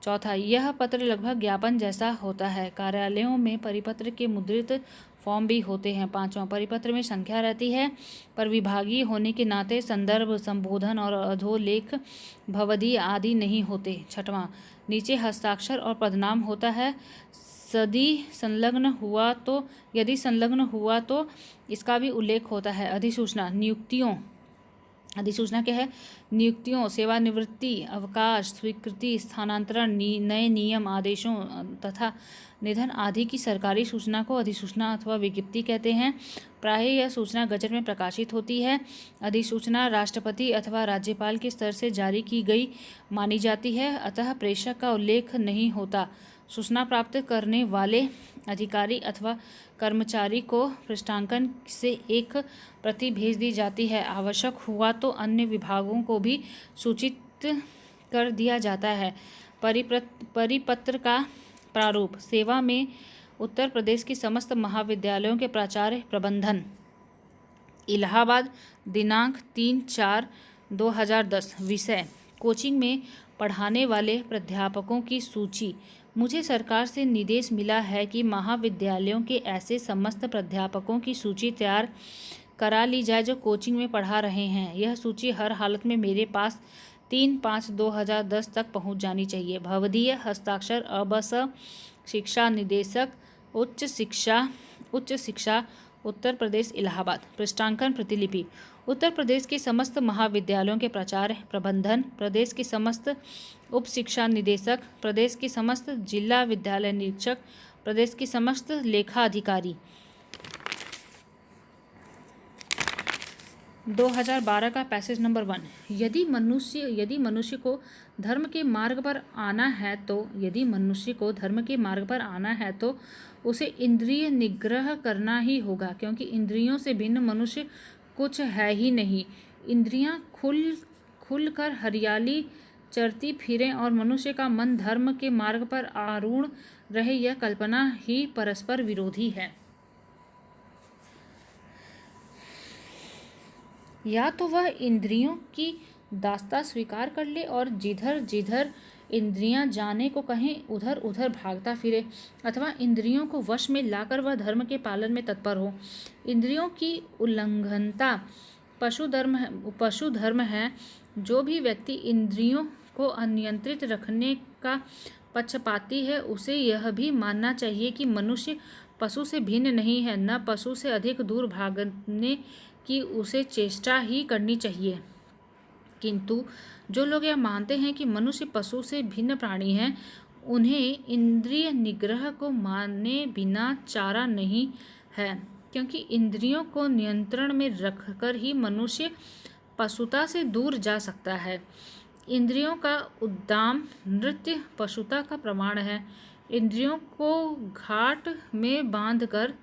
चौथा, यह पत्र लगभग ज्ञापन जैसा होता है। कार्यालयों में परिपत्र के मुद्रित फॉर्म भी होते हैं। 5वां, परिपत्र में संख्या रहती है पर विभागीय होने के नाते संदर्भ, संबोधन और अधोलेख, भवदी आदि नहीं होते। 6वां, नीचे हस्ताक्षर और पदनाम होता है। यदि संलग्न हुआ तो इसका भी उल्लेख होता है। अधिसूचना, अधिसूचना क्या है? नियुक्तियों, सेवानिवृत्ति, अवकाश, स्वीकृति, स्थानांतरण, नए नियम, आदेशों तथा निधन आदि की सरकारी सूचना को अधिसूचना अथवा विज्ञप्ति कहते हैं। प्रायः यह सूचना गजट में प्रकाशित होती है। अधिसूचना राष्ट्रपति अथवा राज्यपाल के स्तर से जारी की गई मानी जाती है, अतः प्रेषक का उल्लेख नहीं होता। सूचना प्राप्त करने वाले अधिकारी अथवा कर्मचारी को पृष्ठांकन से एक प्रति भेज दी जाती है। आवश्यक हुआ तो अन्य विभागों को भी सूचित कर दिया जाता है। परिपत्र का प्रारूप, सेवा में उत्तर प्रदेश की समस्त महाविद्यालयों के प्राचार्य प्रबंधन, इलाहाबाद, दिनांक 3/4/2010। विषय, कोचिंग में पढ़ाने वाले प्राध्यापकों की सूची। मुझे सरकार से निर्देश मिला है कि महाविद्यालयों के ऐसे समस्त प्राध्यापकों की सूची तैयार करा ली जाए जो कोचिंग में पढ़ा रहे हैं। यह सूची हर हालत में मेरे पास 3/5/2010 तक पहुंच जानी चाहिए। भवदीय हस्ताक्षर, अबस, शिक्षा निदेशक, उच्च शिक्षा, उत्तर प्रदेश, इलाहाबाद। पृष्ठांकन प्रतिलिपि, उत्तर प्रदेश के समस्त महाविद्यालयों के प्राचार्य प्रबंधन, प्रदेश के समस्त उप शिक्षा निदेशक, प्रदेश के समस्त जिला विद्यालय निरीक्षक, प्रदेश के समस्त लेखा अधिकारी। 2012 का पैसेज नंबर 1। यदि मनुष्य को धर्म के मार्ग पर आना है तो उसे इंद्रिय निग्रह करना ही होगा, क्योंकि इंद्रियों से भिन्न मनुष्य कुछ है ही नहीं। इंद्रियां खुलकर हरियाली चरती फिरें और मनुष्य का मन धर्म के मार्ग पर आरूढ़ रहे, यह कल्पना ही परस्पर विरोधी है। या तो वह इंद्रियों की दास्ता स्वीकार कर ले और जिधर जिधर इंद्रियां जाने को कहें उधर उधर भागता फिरे, अथवा इंद्रियों को वश में लाकर वह धर्म के पालन में तत्पर हो। इंद्रियों की उल्लंघनता पशु धर्म है। जो भी व्यक्ति इंद्रियों को अनियंत्रित रखने का पक्षपाती है, उसे यह भी मानना चाहिए कि मनुष्य पशु से भिन्न नहीं है, न पशु से अधिक दूर भागने की उसे चेष्टा ही करनी चाहिए। किंतु जो लोग यह मानते हैं कि मनुष्य पशु से भिन्न प्राणी है, उन्हें इंद्रिय निग्रह को माने बिना चारा नहीं है, क्योंकि इंद्रियों को नियंत्रण में रखकर ही मनुष्य पशुता से दूर जा सकता है। इंद्रियों का उद्दाम नृत्य पशुता का प्रमाण है। इंद्रियों को घाट में बांधकर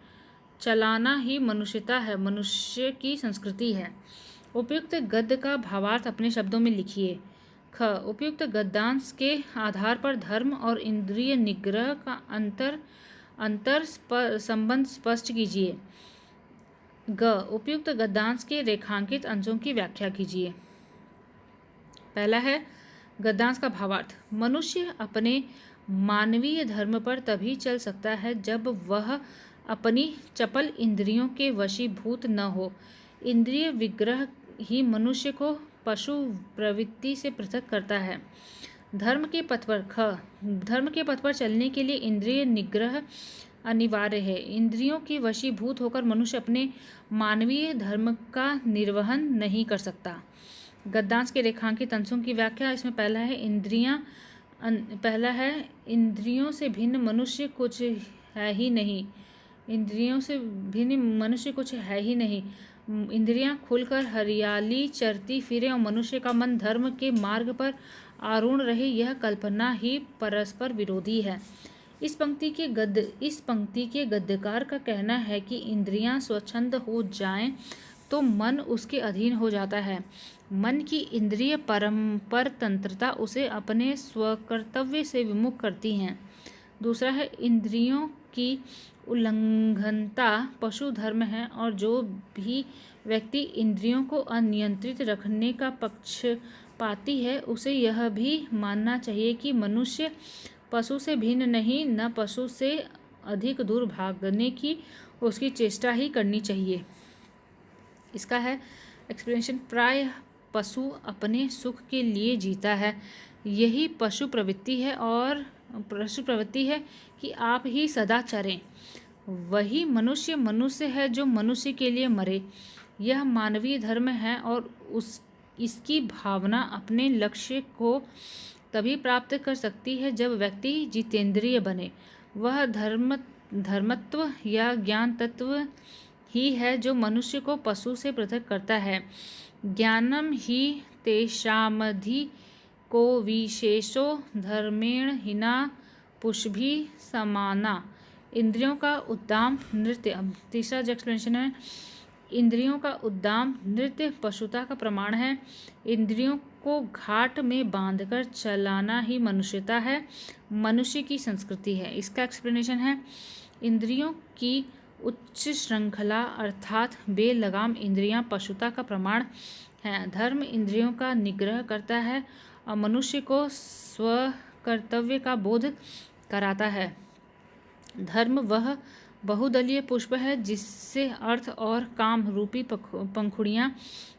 चलाना ही मनुष्यता है, मनुष्य की संस्कृति है। उपयुक्त गद्य का भावार्थ अपने शब्दों में लिखिए। ख। उपयुक्त गद्यांश के आधार पर धर्म और इंद्रिय निग्रह का अंतर संबंध स्पष्ट कीजिए। ग। उपयुक्त गद्यांश के रेखांकित अंशों की व्याख्या कीजिए। पहला है गद्यांश का भावार्थ। मनुष्य अपने मानवीय धर्म पर तभी चल सकता है जब वह अपनी चपल इंद्रियों के वशीभूत न हो। इंद्रिय विग्रह ही मनुष्य को पशु प्रवृत्ति से पृथक करता है। धर्म के पथ पर चलने के लिए इंद्रिय निग्रह अनिवार्य है। इंद्रियों के वशीभूत होकर मनुष्य अपने मानवीय धर्म का निर्वहन नहीं कर सकता। गद्यांश के रेखांकित अंशों की व्याख्या। इसमें पहला है इंद्रियों से भिन्न मनुष्य कुछ है ही नहीं। इंद्रियों से भिन्न मनुष्य कुछ है ही नहीं। इंद्रियां खुलकर हरियाली चरती फिरे और मनुष्य का मन धर्म के मार्ग पर आरूढ़ रहे, यह कल्पना ही परस्पर विरोधी है। इस पंक्ति के गद्यकार का कहना है कि इंद्रियां स्वच्छंद हो जाएं तो मन उसके अधीन हो जाता है। मन की इंद्रिय परतंत्रता उसे अपने स्वकर्तव्य से विमुख करती हैं। दूसरा है इंद्रियों की उल्लंघनता पशु धर्म है, और जो भी व्यक्ति इंद्रियों को अनियंत्रित रखने का पक्षपाती है, उसे यह भी मानना चाहिए कि मनुष्य पशु से भिन्न नहीं, न पशु से अधिक दूर भागने की उसकी चेष्टा ही करनी चाहिए। इसका है एक्सप्लेनेशन। प्रायः पशु अपने सुख के लिए जीता है, यही पशु प्रवृत्ति है कि आप ही सदा चरें। वही मनुष्य है जो मनुष्य के लिए मरे। यह मानवीय धर्म है और इसकी भावना अपने लक्ष्य को तभी प्राप्त कर सकती है जब व्यक्ति जितेंद्रिय बने। वह धर्मत्व या ज्ञान तत्व ही है जो मनुष्य को पशु से पृथक करता है। ज्ञानम ही तेषामधि को विशेषो धर्मेण हिना पुष्भि समाना। इंद्रियों का उद्दाम नृत्य। अब तीसरा जो एक्सप्लेनेशन है, इंद्रियों का उद्दाम नृत्य पशुता का प्रमाण है। इंद्रियों को घाट में बांधकर चलाना ही मनुष्यता है, मनुष्य की संस्कृति है। इसका एक्सप्लेनेशन है, इंद्रियों की उच्च श्रृंखला अर्थात बेलगाम इंद्रियां पशुता का प्रमाण है। धर्म इंद्रियों का निग्रह करता है और मनुष्य को स्वकर्तव्य का बोध कराता है। धर्म वह बहुदलीय पुष्प है जिससे अर्थ और काम रूपी पंखुड़ियाँ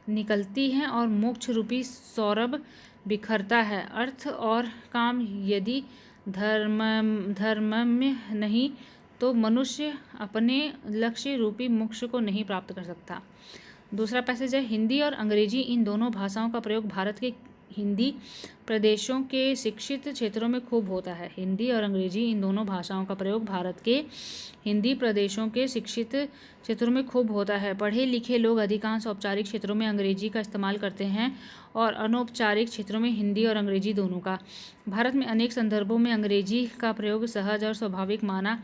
निकलती हैं और मोक्ष रूपी सौरभ बिखरता है। अर्थ और काम यदि धर्मम्य नहीं तो मनुष्य अपने लक्ष्य रूपी मोक्ष को नहीं प्राप्त कर सकता। दूसरा पैसेज है, हिंदी और अंग्रेजी इन दोनों भाषाओं का प्रयोग भारत के हिंदी प्रदेशों के शिक्षित क्षेत्रों में खूब होता है। हिंदी और अंग्रेजी इन दोनों भाषाओं का प्रयोग भारत के हिंदी प्रदेशों के शिक्षित क्षेत्रों में खूब होता है। पढ़े लिखे लोग अधिकांश औपचारिक क्षेत्रों में अंग्रेजी का इस्तेमाल करते हैं और अनौपचारिक क्षेत्रों में हिंदी और अंग्रेजी दोनों का। भारत में अनेक संदर्भों में अंग्रेजी का प्रयोग सहज और स्वाभाविक माना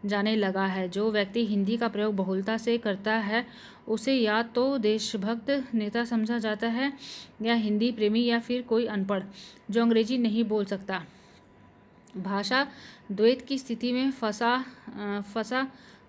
जाने लगा है। जो व्यक्ति हिंदी का प्रयोग बहुलता से करता है उसे या तो देशभक्त नेता समझा जाता है या हिंदी प्रेमी या फिर कोई अनपढ़ जो अंग्रेजी नहीं बोल सकता। भाषा द्वैत की स्थिति में फंसा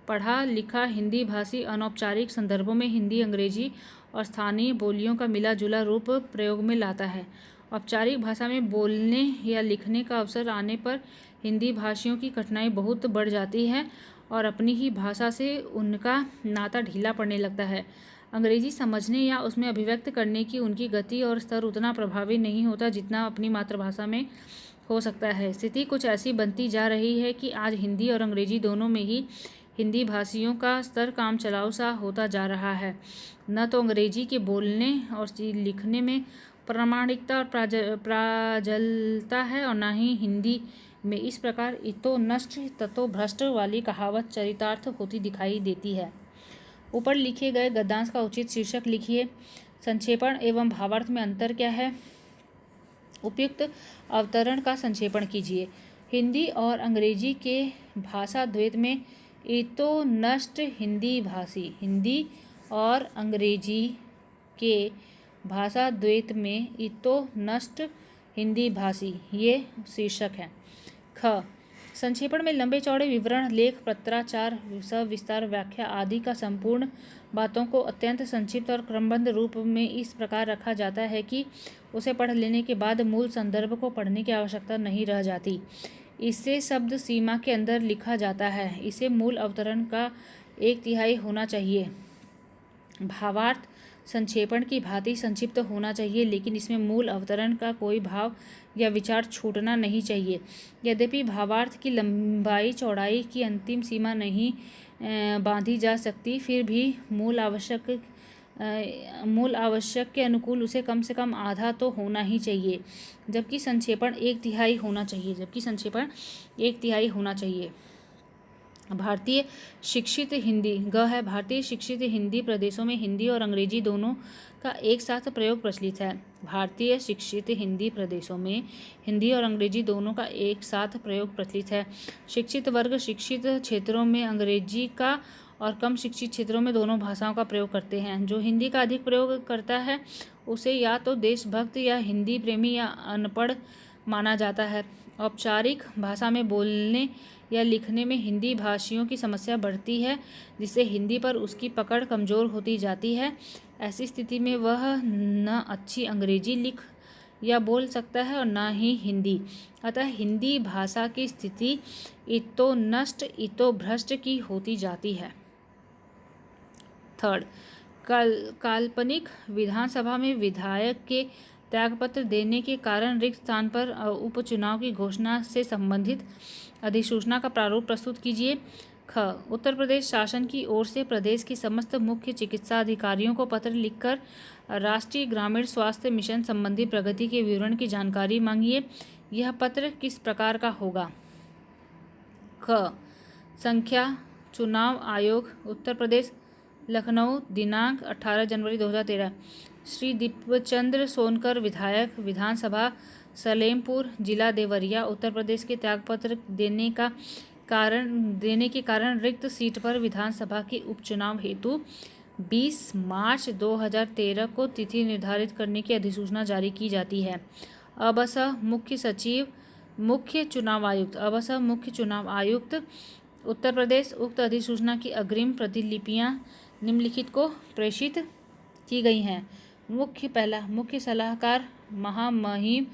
पढ़ा लिखा हिंदी भाषी अनौपचारिक संदर्भों में हिंदी अंग्रेजी और स्थानीय बोलियों का मिला जुला रूप प्रयोग में लाता है। औपचारिक भाषा में बोलने या लिखने का अवसर आने पर हिंदी भाषियों की कठिनाई बहुत बढ़ जाती है और अपनी ही भाषा से उनका नाता ढीला पड़ने लगता है। अंग्रेजी समझने या उसमें अभिव्यक्त करने की उनकी गति और स्तर उतना प्रभावी नहीं होता जितना अपनी मातृभाषा में हो सकता है। स्थिति कुछ ऐसी बनती जा रही है कि आज हिंदी और अंग्रेजी दोनों में ही हिंदी भाषियों का स्तर काम चलाऊ सा होता जा रहा है। न तो अंग्रेजी के बोलने और लिखने में प्रामाणिकता और प्राजलता है और न ही हिंदी में इस प्रकार इतो नष्ट ततो भ्रष्ट वाली कहावत चरितार्थ होती दिखाई देती है। ऊपर लिखे गए गद्यांश का उचित शीर्षक लिखिए। संक्षेपण एवं भावार्थ में अंतर क्या है? उपयुक्त अवतरण का संक्षेपण कीजिए। हिंदी और अंग्रेजी के भाषा द्वैत में इतो नष्ट हिंदी भाषी। हिंदी और अंग्रेजी के भाषा द्वैत में इतो नष्ट हिंदी भाषी, ये शीर्षक है। ख संक्षेपण में लंबे चौड़े विवरण, लेख, पत्राचार, सविस्तार व्याख्या आदि का संपूर्ण बातों को अत्यंत संक्षिप्त और क्रमबद्ध रूप में इस प्रकार रखा जाता है कि उसे पढ़ लेने के बाद मूल संदर्भ को पढ़ने की आवश्यकता नहीं रह जाती। इसे शब्द सीमा के अंदर लिखा जाता है। इसे मूल अवतरण का 1/3 होना चाहिए। भावार्थ संक्षेपण की भांति संक्षिप्त होना चाहिए, लेकिन इसमें मूल अवतरण का कोई भाव या विचार छूटना नहीं चाहिए। यद्यपि भावार्थ की लंबाई चौड़ाई की अंतिम सीमा नहीं बांधी जा सकती, फिर भी मूल आवश्यक के अनुकूल उसे कम से कम आधा तो होना ही चाहिए, जबकि संक्षेपण 1/3 होना चाहिए। भारतीय शिक्षित हिंदी ग है। भारतीय शिक्षित हिंदी प्रदेशों में हिंदी और अंग्रेजी दोनों का एक साथ प्रयोग प्रचलित है। भारतीय शिक्षित हिंदी प्रदेशों में हिंदी और अंग्रेजी दोनों का एक साथ प्रयोग प्रचलित है। शिक्षित वर्ग शिक्षित क्षेत्रों में अंग्रेजी का और कम शिक्षित क्षेत्रों में दोनों भाषाओं का प्रयोग करते हैं। जो हिंदी का अधिक प्रयोग करता है उसे या तो देशभक्त या हिंदी प्रेमी या अनपढ़ माना जाता है। औपचारिक भाषा में बोलने या लिखने में हिंदी भाषियों की समस्या बढ़ती है, जिससे हिंदी पर उसकी पकड़ कमज़ोर होती जाती है। ऐसी स्थिति में वह न अच्छी अंग्रेजी लिख या बोल सकता है और न ही हिंदी। अतः हिंदी भाषा की स्थिति इतो नष्ट इतो भ्रष्ट की होती जाती है। थर्ड, काल्पनिक विधानसभा में विधायक के त्यागपत्र देने के कारण रिक्त स्थान पर उपचुनाव की घोषणा से संबंधित अधिसूचना का प्रारूप प्रस्तुत कीजिए। ख उत्तर प्रदेश शासन की ओर से प्रदेश के समस्त मुख्य चिकित्सा अधिकारियों को पत्र लिखकर राष्ट्रीय ग्रामीण स्वास्थ्य मिशन संबंधी प्रगति के विवरण की जानकारी मांगिए। यह पत्र किस प्रकार का होगा? ख संख्या चुनाव आयोग उत्तर प्रदेश लखनऊ दिनांक 18 जनवरी 2013। श्री दीपचंद्र सोनकर विधायक विधानसभा सलेमपुर जिला देवरिया उत्तर प्रदेश के त्यागपत्र देने के कारण रिक्त सीट पर विधानसभा के उपचुनाव हेतु 20 मार्च 2013 को तिथि निर्धारित करने की अधिसूचना जारी की जाती है। अबस मुख्य सचिव मुख्य चुनाव आयुक्त उत्तर प्रदेश उक्त अधिसूचना की अग्रिम प्रतिलिपियां निम्नलिखित को प्रेषित की गई हैं। मुख्य सलाहकार महामहिम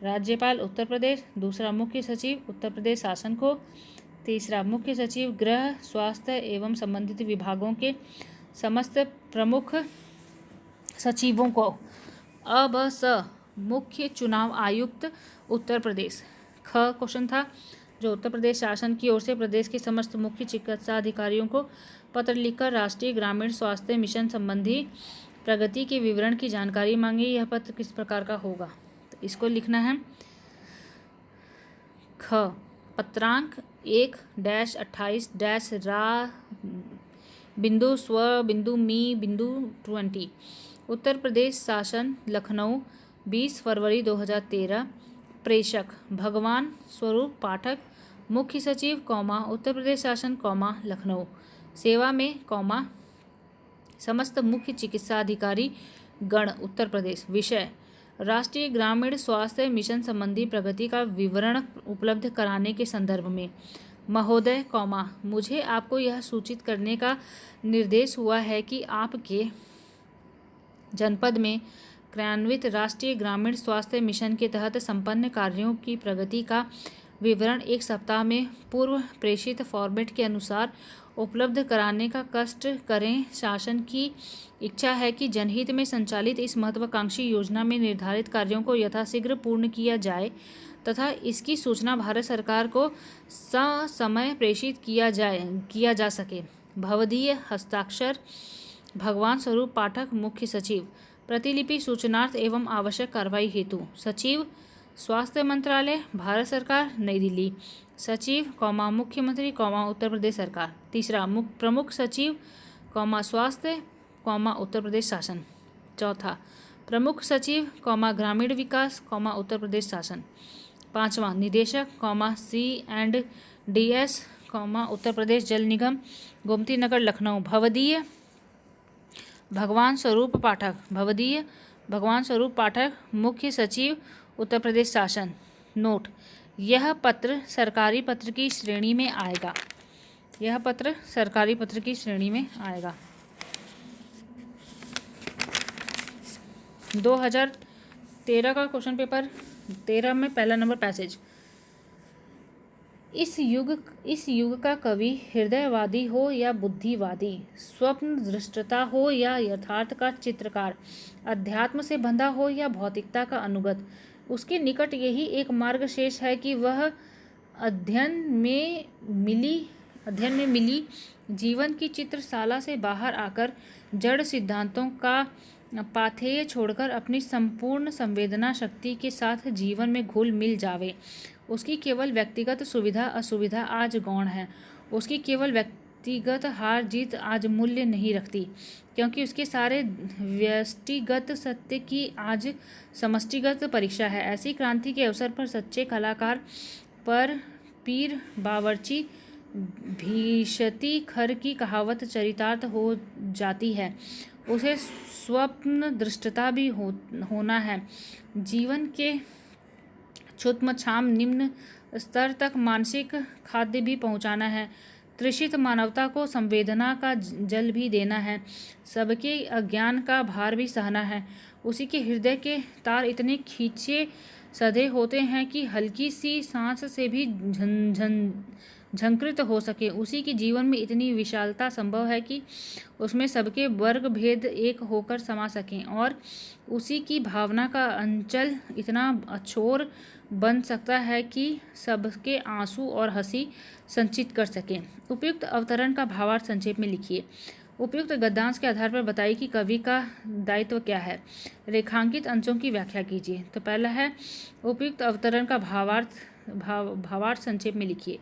राज्यपाल उत्तर प्रदेश। दूसरा, मुख्य सचिव उत्तर प्रदेश शासन को। तीसरा, मुख्य सचिव गृह स्वास्थ्य एवं संबंधित विभागों के समस्त प्रमुख सचिवों को। अब मुख्य चुनाव आयुक्त उत्तर प्रदेश। ख क्वेश्चन था जो उत्तर प्रदेश शासन की ओर से प्रदेश के समस्त मुख्य चिकित्सा अधिकारियों को पत्र लिखकर राष्ट्रीय ग्रामीण स्वास्थ्य मिशन संबंधी प्रगति के विवरण की जानकारी मांगी। यह पत्र किस प्रकार का होगा? तो इसको लिखना है। ख पत्रांक 1-28 रा बिंदु स्व बिंदु मी बिंदु 20। उत्तर प्रदेश शासन लखनऊ 20 फरवरी 2013। प्रेषक भगवान स्वरूप पाठक। मुख्य सचिव उत्तर प्रदेश शासन लखनऊ। सेवा में समस्त मुख्य चिकित्सा अधिकारी गण उत्तर प्रदेश। विषय राष्ट्रीय ग्रामीण स्वास्थ्य मिशन संबंधी प्रगति का विवरण उपलब्ध कराने के संदर्भ में। महोदय मुझे आपको यह सूचित करने का निर्देश हुआ है कि आपके जनपद में क्रियान्वित राष्ट्रीय ग्रामीण स्वास्थ्य मिशन के तहत संपन्न कार्यों की प्रगति का विवरण 1 सप्ताह में पूर्व प्रेषित फॉर्मेट के अनुसार उपलब्ध कराने का कष्ट करें। शासन की इच्छा है कि जनहित में संचालित इस महत्वाकांक्षी योजना में निर्धारित कार्यों को यथाशीघ्र पूर्ण किया जाए तथा इसकी सूचना भारत सरकार को ससमय प्रेषित किया जा सके। भवदीय हस्ताक्षर भगवान स्वरूप पाठक, मुख्य सचिव। प्रतिलिपि सूचनार्थ एवं आवश्यक कार्रवाई हेतु सचिव, स्वास्थ्य मंत्रालय, भारत सरकार, नई दिल्ली। सचिव मुख्यमंत्री उत्तर प्रदेश सरकार। तीसरा प्रमुख सचिव स्वास्थ्य उत्तर प्रदेश शासन। चौथा प्रमुख सचिव ग्रामीण विकास उत्तर प्रदेश शासन। पांचवा निदेशक C&DS उत्तर प्रदेश जल निगम, गोमती नगर, लखनऊ। भवदीय भगवान स्वरूप पाठक, मुख्य सचिव उत्तर प्रदेश शासन। नोट: यह पत्र सरकारी पत्र की श्रेणी में आएगा। 2013 का क्वेश्चन पेपर 13 में पहला नंबर पैसेज। इस युग का कवि हृदयवादी हो या बुद्धिवादी, स्वप्न दृष्टता हो या यथार्थ का चित्रकार, अध्यात्म से बंधा हो या भौतिकता का अनुगत, उसके निकट यही एक मार्ग शेष है कि वह अध्ययन में मिली जीवन की चित्रशाला से बाहर आकर जड़ सिद्धांतों का पाथेय छोड़कर अपनी संपूर्ण संवेदना शक्ति के साथ जीवन में घुल मिल जावे। उसकी केवल व्यक्तिगत सुविधा असुविधा आज गौण है। उसकी केवल व्यक्तिगत हार जीत आज मूल्य नहीं रखती, क्योंकि उसके सारे व्यष्टिगत सत्य की आज समष्टिगत परीक्षा है। ऐसी क्रांति के अवसर पर सच्चे कलाकार पर पीर बावर्ची भीषती खर की कहावत चरितार्थ हो जाती है। उसे स्वप्न दृष्टता भी होना है। जीवन के क्षुद्र छाम निम्न स्तर तक मानसिक खाद्य भी पहुंचाना है। तृषित मानवता को संवेदना का जल भी देना है। सबके अज्ञान का भार भी सहना है। उसी के हृदय के तार इतने खींचे सधे होते हैं कि हल्की सी सांस से भी झंकृत हो सके। उसी की जीवन में इतनी विशालता संभव है कि उसमें सबके वर्ग भेद एक होकर समा सकें, और उसी की भावना का अंचल इतना अछोर बन सकता है कि सबके आंसू और हंसी संचित कर सके। उपयुक्त अवतरण का भावार्थ संक्षेप में लिखिए। उपयुक्त गद्यांश के आधार पर बताइए कि कवि का दायित्व क्या है। रेखांकित अंशों की व्याख्या कीजिए। तो पहला है उपयुक्त अवतरण का भावार्थ संक्षेप में लिखिए।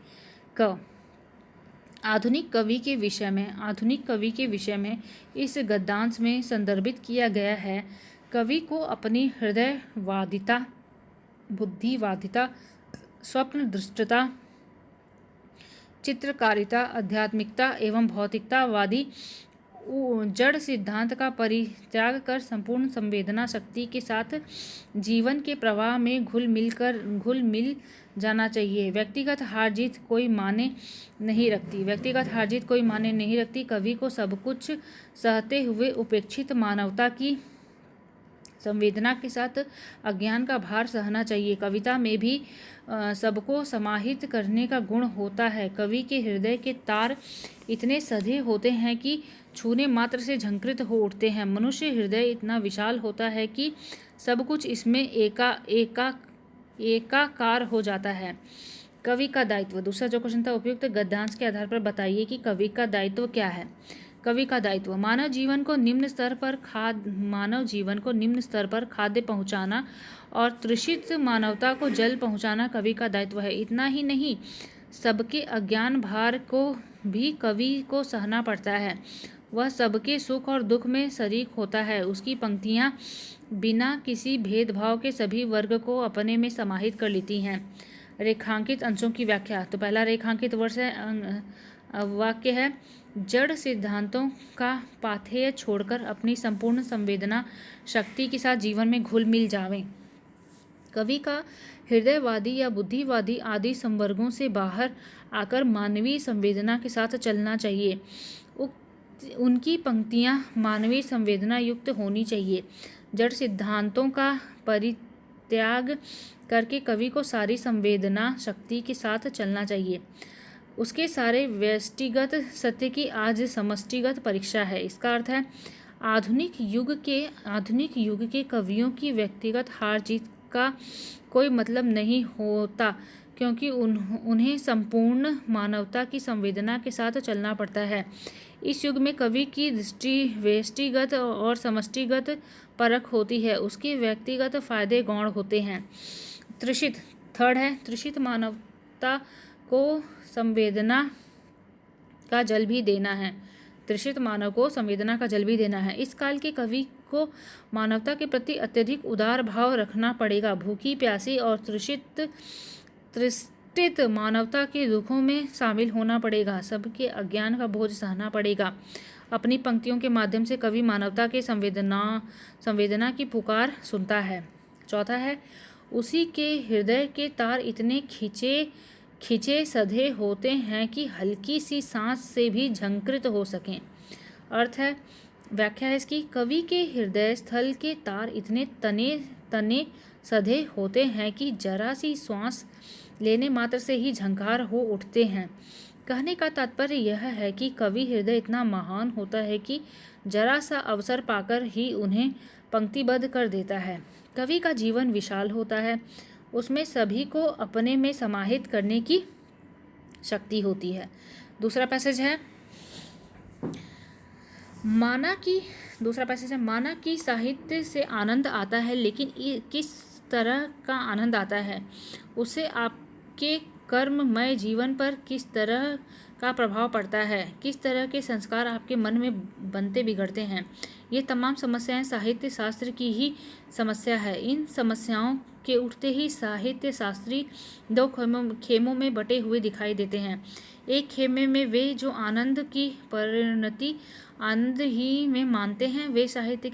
क आधुनिक कवि के विषय में इस गद्यांश में संदर्भित किया गया है। कवि को अपनी हृदयवादिता, बुद्धिवादिता, स्वप्न दृष्टता, चित्रकारिता, आध्यात्मिकता एवं भौतिकतावादी जड़ सिद्धांत का परित्याग कर संपूर्ण संवेदना शक्ति के साथ जीवन के प्रवाह में घुल मिल जाना चाहिए। व्यक्तिगत हार जीत कोई माने नहीं रखती। कवि को सब कुछ सहते हुए उपेक्षित मानवता की संवेदना के साथ अज्ञान का भार सहना चाहिए। कविता में भी सबको समाहित करने का गुण होता है। कवि के हृदय के तार इतने सधे होते हैं कि छूने मात्र से झंकृत हो उठते हैं। मनुष्य हृदय इतना विशाल होता है कि सब कुछ इसमें एकाकार हो जाता है। कवि का दायित्व। दूसरा जो क्वेश्चन था, उपयुक्त गद्यांश के आधार पर बताइए कि कवि का दायित्व क्या है। कवि का दायित्व। मानव जीवन को निम्न स्तर पर खाद्य पहुंचाना और तृषित मानवता को जल पहुंचाना कवि का दायित्व है। इतना ही नहीं, सबके अज्ञान भार को भी कवि को सहना पड़ता है। वह सबके सुख और दुख में शरीक होता है। उसकी पंक्तियाँ बिना किसी भेदभाव के सभी वर्ग को अपने में समाहित कर लेती हैं। रेखांकित अंशों की व्याख्या। तो पहला रेखांकित वाक्य है, जड़ सिद्धांतों का पाथेय छोड़कर अपनी संपूर्ण संवेदना शक्ति के साथ जीवन में घुल मिल जावें। कवि का हृदयवादी या बुद्धिवादी आदि संवर्गों से बाहर आकर मानवीय संवेदना के साथ चलना चाहिए। उनकी पंक्तियाँ मानवीय संवेदना युक्त होनी चाहिए। जड़ सिद्धांतों का परित्याग करके कवि को सारी संवेदना शक्ति के साथ चलना चाहिए। उसके सारे व्यष्टिगत सत्य की आज समष्टिगत परीक्षा है। इसका अर्थ है, आधुनिक युग के कवियों की व्यक्तिगत हार जीत का कोई मतलब नहीं होता, क्योंकि उन्हें संपूर्ण मानवता की संवेदना के साथ चलना पड़ता है। इस युग में कवि की दृष्टि व्यष्टिगत और समष्टिगत परख होती है। उसके व्यक्तिगत फायदे गौण होते हैं। तृषित थर्ड है, तृषित मानवता को संवेदना का जल भी देना है। तृषित मानव को संवेदना का जल भी देना है। इस काल के कवि को मानवता के प्रति अत्यधिक उदार भाव रखना पड़ेगा। भूखी, प्यासी और तृष्टित मानवता के दुखों में शामिल होना पड़ेगा। सबके अज्ञान का बोझ सहना पड़ेगा। अपनी पंक्तियों के माध्यम से कवि मानवता के संवेदना की पुकार सुनता है। चौथा है, उसी के हृदय के तार इतने खिंचे सधे होते हैं कि हल्की सी सांस से भी झंकृत हो सकें। अर्थ है, व्याख्या है इसकी, कवि के हृदय स्थल के तार इतने तने सधे होते हैं कि जरा सी श्वास लेने मात्र से ही झंकार हो उठते हैं। कहने का तात्पर्य यह है कि कवि हृदय इतना महान होता है कि जरा सा अवसर पाकर ही उन्हें पंक्तिबद्ध कर देता है। कवि का जीवन विशाल होता है। उसमें सभी को अपने में समाहित करने की शक्ति होती है। दूसरा पैसेज है, माना कि साहित्य से आनंद आता है, लेकिन किस तरह का आनंद आता है, उससे आपके कर्ममय जीवन पर किस तरह का प्रभाव पड़ता है, किस तरह के संस्कार आपके मन में बनते बिगड़ते हैं। ये तमाम समस्याएं साहित्य शास्त्र की ही समस्या है। इन समस्याओं के उठते ही साहित्य शास्त्री दो खेमों में बटे हुए दिखाई देते हैं। एक खेमे में वे जो आनंद की परिणति आनंद ही में मानते हैं, वे साहित्य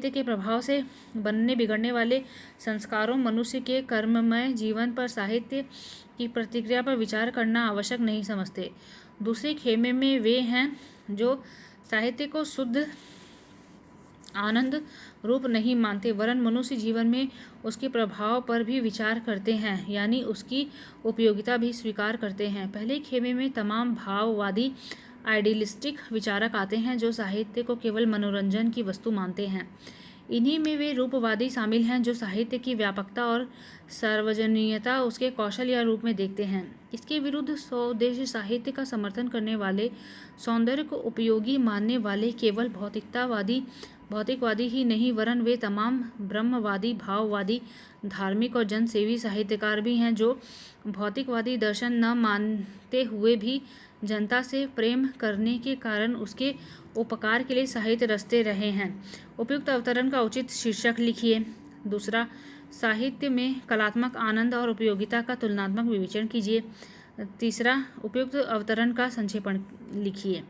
के प्रभाव से बनने बिगड़ने वाले संस्कारों, मनुष्य के कर्ममय जीवन पर साहित्य की प्रतिक्रिया पर विचार करना आवश्यक नहीं समझते। दूसरे खेमे में वे हैं जो साहित्य को शुद्ध आनंद रूप नहीं मानते, वरन मनुष्य जीवन में उसके प्रभाव पर भी विचार करते हैं, यानी उसकी उपयोगिता भी स्वीकार करते हैं। पहले खेमे में तमाम भाववादी आइडियलिस्टिक विचारक आते हैं जो साहित्य को केवल मनोरंजन की वस्तु मानते हैं। इन्हीं में वे रूपवादी शामिल हैं जो साहित्य की व्यापकता और सार्वजनीयता उसके कौशल या रूप में देखते हैं। इसके विरुद्ध स्वदेशी साहित्य का समर्थन करने वाले, सौंदर्य को उपयोगी मानने वाले केवल भौतिकवादी ही नहीं, वरन वे तमाम ब्रह्मवादी, भाववादी, धार्मिक और जनसेवी साहित्यकार भी हैं जो भौतिकवादी दर्शन न मानते हुए भी जनता से प्रेम करने के कारण उसके उपकार के लिए साहित्य रचते रहे हैं। उपयुक्त अवतरण का उचित शीर्षक लिखिए। दूसरा, साहित्य में कलात्मक आनंद और उपयोगिता का तुलनात्मक विवेचन कीजिए। तीसरा, उपयुक्त अवतरण का संक्षेपण लिखिए।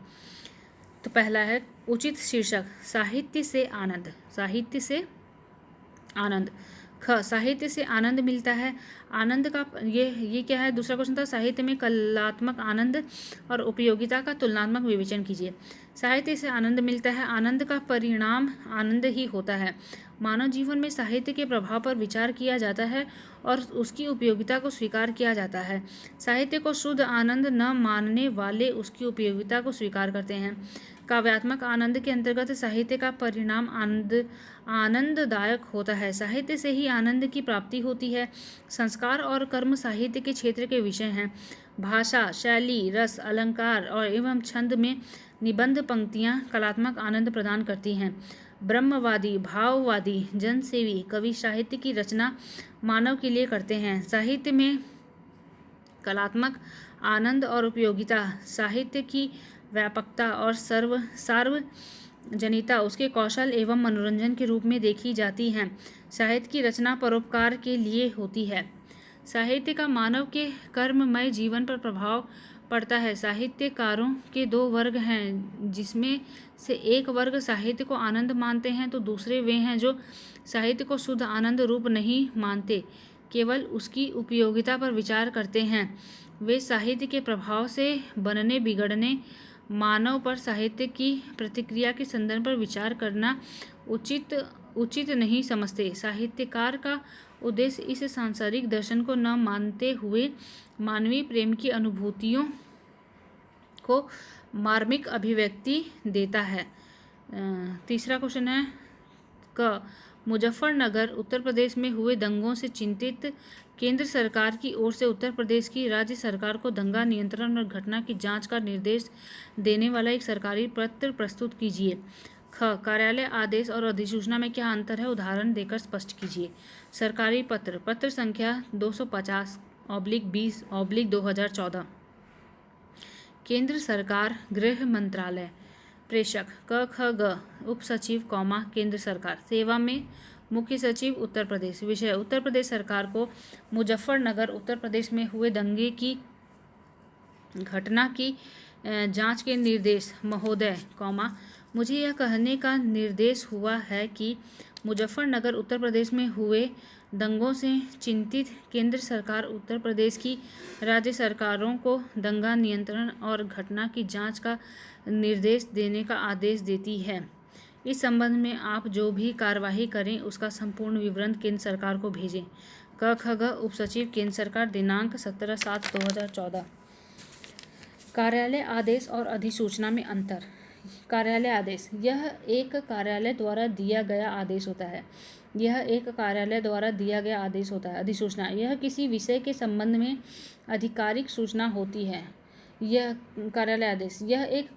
तो पहला है उचित शीर्षक, साहित्य से आनंद। साहित्य से आनंद मिलता है। आनंद का ये क्या है? दूसरा क्वेश्चन था, साहित्य में कलात्मक आनंद और उपयोगिता का तुलनात्मक विवेचन कीजिए। साहित्य से आनंद मिलता है। आनंद का परिणाम आनंद ही होता है। मानव जीवन में साहित्य के प्रभाव पर विचार किया जाता है और उसकी उपयोगिता को स्वीकार किया जाता है। साहित्य को शुद्ध आनंद न मानने वाले उसकी उपयोगिता को स्वीकार करते हैं। काव्यात्मक आनंद के अंतर्गत साहित्य का परिणाम आनंददायक होता है। साहित्य से ही आनंद की प्राप्ति होती है। संस्कार और कर्म साहित्य के क्षेत्र के विषय हैं। भाषा, शैली, रस, अलंकार और एवं छंद में निबंध पंक्तियाँ कलात्मक आनंद प्रदान करती हैं। ब्रह्मवादी, भाववादी, जनसेवी कवि साहित्य की रचना मानव के लिए करते हैं। साहित्य में कलात्मक आनंद और उपयोगिता, साहित्य की व्यापकता और सार्वजनिकता उसके कौशल एवं मनोरंजन के रूप में देखी जाती हैं। साहित्य की रचना परोपकार के लिए होती है। साहित्य का मानव के कर्ममय जीवन पर प्रभाव पड़ता है। साहित्यकारों के दो वर्ग हैं, जिसमें से एक वर्ग साहित्य को आनंद मानते हैं तो दूसरे वे हैं जो साहित्य को शुद्ध आनंद रूप नहीं मानते, केवल उसकी उपयोगिता पर विचार करते हैं। वे साहित्य के प्रभाव से बनने बिगड़ने मानव पर साहित्य की प्रतिक्रिया के संदर्भ पर विचार करना उचित नहीं समझते। साहित्यकार का उद्देश्य इस सांसारिक दर्शन को न मानते हुए मानवीय प्रेम की अनुभूतियों को मार्मिक अभिव्यक्ति देता है। तीसरा क्वेश्चन है क मुजफ्फरनगर उत्तर प्रदेश में हुए दंगों से चिंतित केंद्र सरकार की ओर से उत्तर प्रदेश की राज्य सरकार को दंगा नियंत्रण और घटना की जांच का निर्देश देने वाला एक सरकारी पत्र प्रस्तुत कीजिए। ख कार्यालय आदेश और अधिसूचना में क्या अंतर है, उदाहरण देकर स्पष्ट कीजिए। सरकारी पत्र, पत्र संख्या 250/20/2014। केंद्र सरकार, गृह मंत्रालय। प्रेषक क ख ग उप सचिव, केंद्र सरकार। सेवा में मुख्य सचिव, उत्तर प्रदेश। विषय उत्तर प्रदेश सरकार को मुजफ्फरनगर उत्तर प्रदेश में हुए दंगे की घटना की जांच के निर्देश। महोदय, मुझे यह कहने का निर्देश हुआ है कि मुजफ्फरनगर उत्तर प्रदेश में हुए दंगों से चिंतित केंद्र सरकार उत्तर प्रदेश की राज्य सरकारों को दंगा नियंत्रण और घटना की जांच का निर्देश देने का आदेश देती है। इस संबंध में आप जो भी कार्यवाही करें उसका संपूर्ण विवरण केंद्र सरकार को भेजें। क ख ग उप सचिव, केंद्र सरकार, दिनांक 17/7/2014। कार्यालय आदेश और अधिसूचना में अंतर। कार्यालय आदेश, यह एक कार्यालय द्वारा दिया गया आदेश होता है। अधिसूचना, यह किसी विषय के संबंध में आधिकारिक सूचना होती है। यह कार्यालय आदेश, यह एक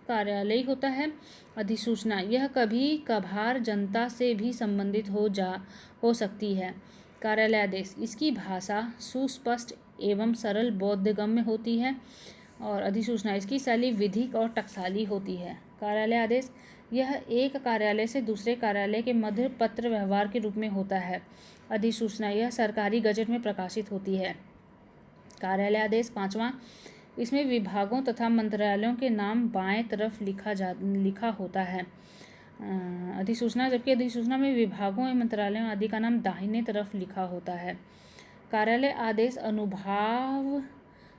कार्यालय होता है। अधिसूचना, यह कभी कभार जनता से भी संबंधित हो सकती है। कार्यालय आदेश, इसकी भाषा सुस्पष्ट एवं सरल बोधगम्य होती है और अधिसूचना, इसकी शैली विधिक और टकसाली होती है। कार्यालय आदेश, यह एक कार्यालय से दूसरे कार्यालय के मध्य पत्र व्यवहार के रूप में होता है। अधिसूचना, यह सरकारी गजट में प्रकाशित होती है। कार्यालय आदेश 5वां, इसमें विभागों तथा मंत्रालयों के नाम बाएं तरफ लिखा होता है। अधिसूचना, जबकि अधिसूचना में विभागों एवं मंत्रालयों आदि का नाम दाहिने तरफ लिखा होता है। कार्यालय आदेश अनुभाग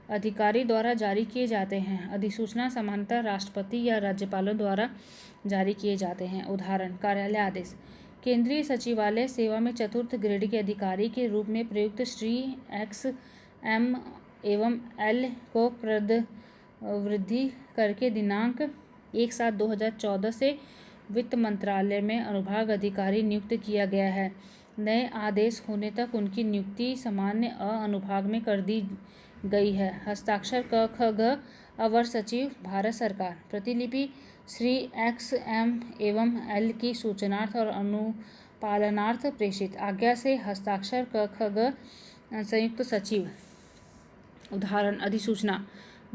अधिकारी द्वारा जारी किए जाते हैं। अधिसूचना सामान्यतः राष्ट्रपति या राज्यपालों द्वारा जारी किए जाते हैं। उदाहरण, कार्यालय आदेश, केंद्रीय सचिवालय सेवा में चतुर्थ ग्रेड के अधिकारी के रूप में प्रयुक्त श्री XM एवं L को पदवृद्धि करके दिनांक 1/7/2014 से वित्त मंत्रालय में अनुभाग अधिकारी नियुक्त किया गया है। नए आदेश होने तक उनकी नियुक्ति सामान्य अनुभाग में कर दी गई है। हस्ताक्षर क ख ग अवर सचिव, भारत सरकार। प्रतिलिपि श्री XM एवं L की सूचनार्थ और अनुपालनार्थ प्रेषित। आज्ञा से हस्ताक्षर क ख ग संयुक्त सचिव। उदाहरण, अधिसूचना,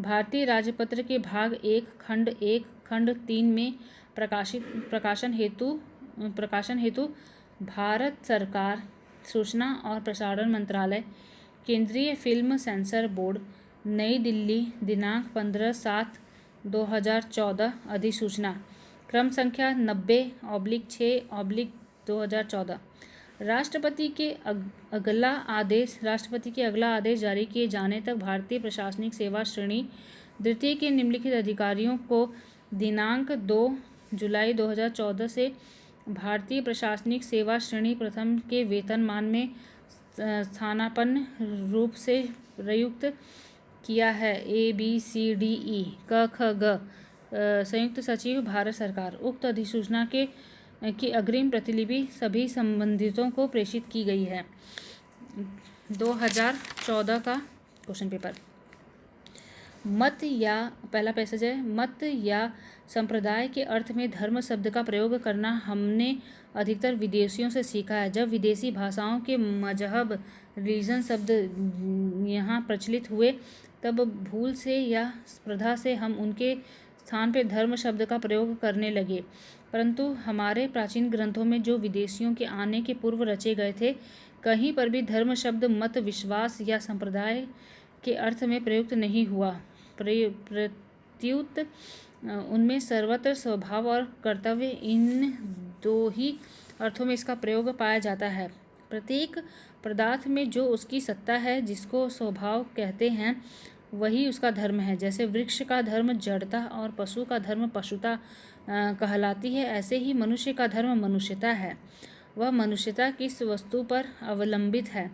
भारतीय राजपत्र के भाग 1 खंड 1 खंड 3 में प्रकाशन हेतु भारत सरकार, सूचना और प्रसारण मंत्रालय, केंद्रीय फिल्म सेंसर बोर्ड, नई दिल्ली, दिनांक 15/7/2014। अधिसूचना क्रम संख्या 90/6/2014। राष्ट्रपति के अगला आदेश जारी किए जाने तक भारतीय प्रशासनिक सेवा श्रेणी द्वितीय के निम्नलिखित अधिकारियों को दिनांक 2 जुलाई 2014 से भारतीय प्रशासनिक सेवा श्रेणी प्रथम के वेतनमान में स्थानापन्न रूप से प्रयुक्त किया है। ABCDE क ख ग। संयुक्त सचिव भारत सरकार। उक्त अधिसूचना की अग्रिम प्रतिलिपि सभी संबंधितों को प्रेषित की गई है। 2014 का क्वेश्चन पेपर। मत या पहला पैसेज है, मत या संप्रदाय के अर्थ में धर्म शब्द का प्रयोग करना हमने अधिकतर विदेशियों से सीखा है। जब विदेशी भाषाओं के मजहब रिलीजन शब्द यहाँ प्रचलित हुए तब भूल से या स्पर्धा से हम उनके स्थान पर धर्म शब्द का प्रयोग करने लगे, परंतु हमारे प्राचीन ग्रंथों में जो विदेशियों के आने के पूर्व रचे गए थे, कहीं पर भी धर्म शब्द मत, विश्वास या संप्रदाय के अर्थ में प्रयुक्त नहीं हुआ। प्रत्युत उनमें सर्वत्र स्वभाव और कर्तव्य, इन दो ही अर्थों में इसका प्रयोग पाया जाता है। प्रत्येक पदार्थ में जो उसकी सत्ता है, जिसको स्वभाव कहते हैं, वही उसका धर्म है। जैसे वृक्ष का धर्म जड़ता और पशु का धर्म पशुता कहलाती है, ऐसे ही मनुष्य का धर्म मनुष्यता है। वह मनुष्यता किस वस्तु पर अवलंबित है,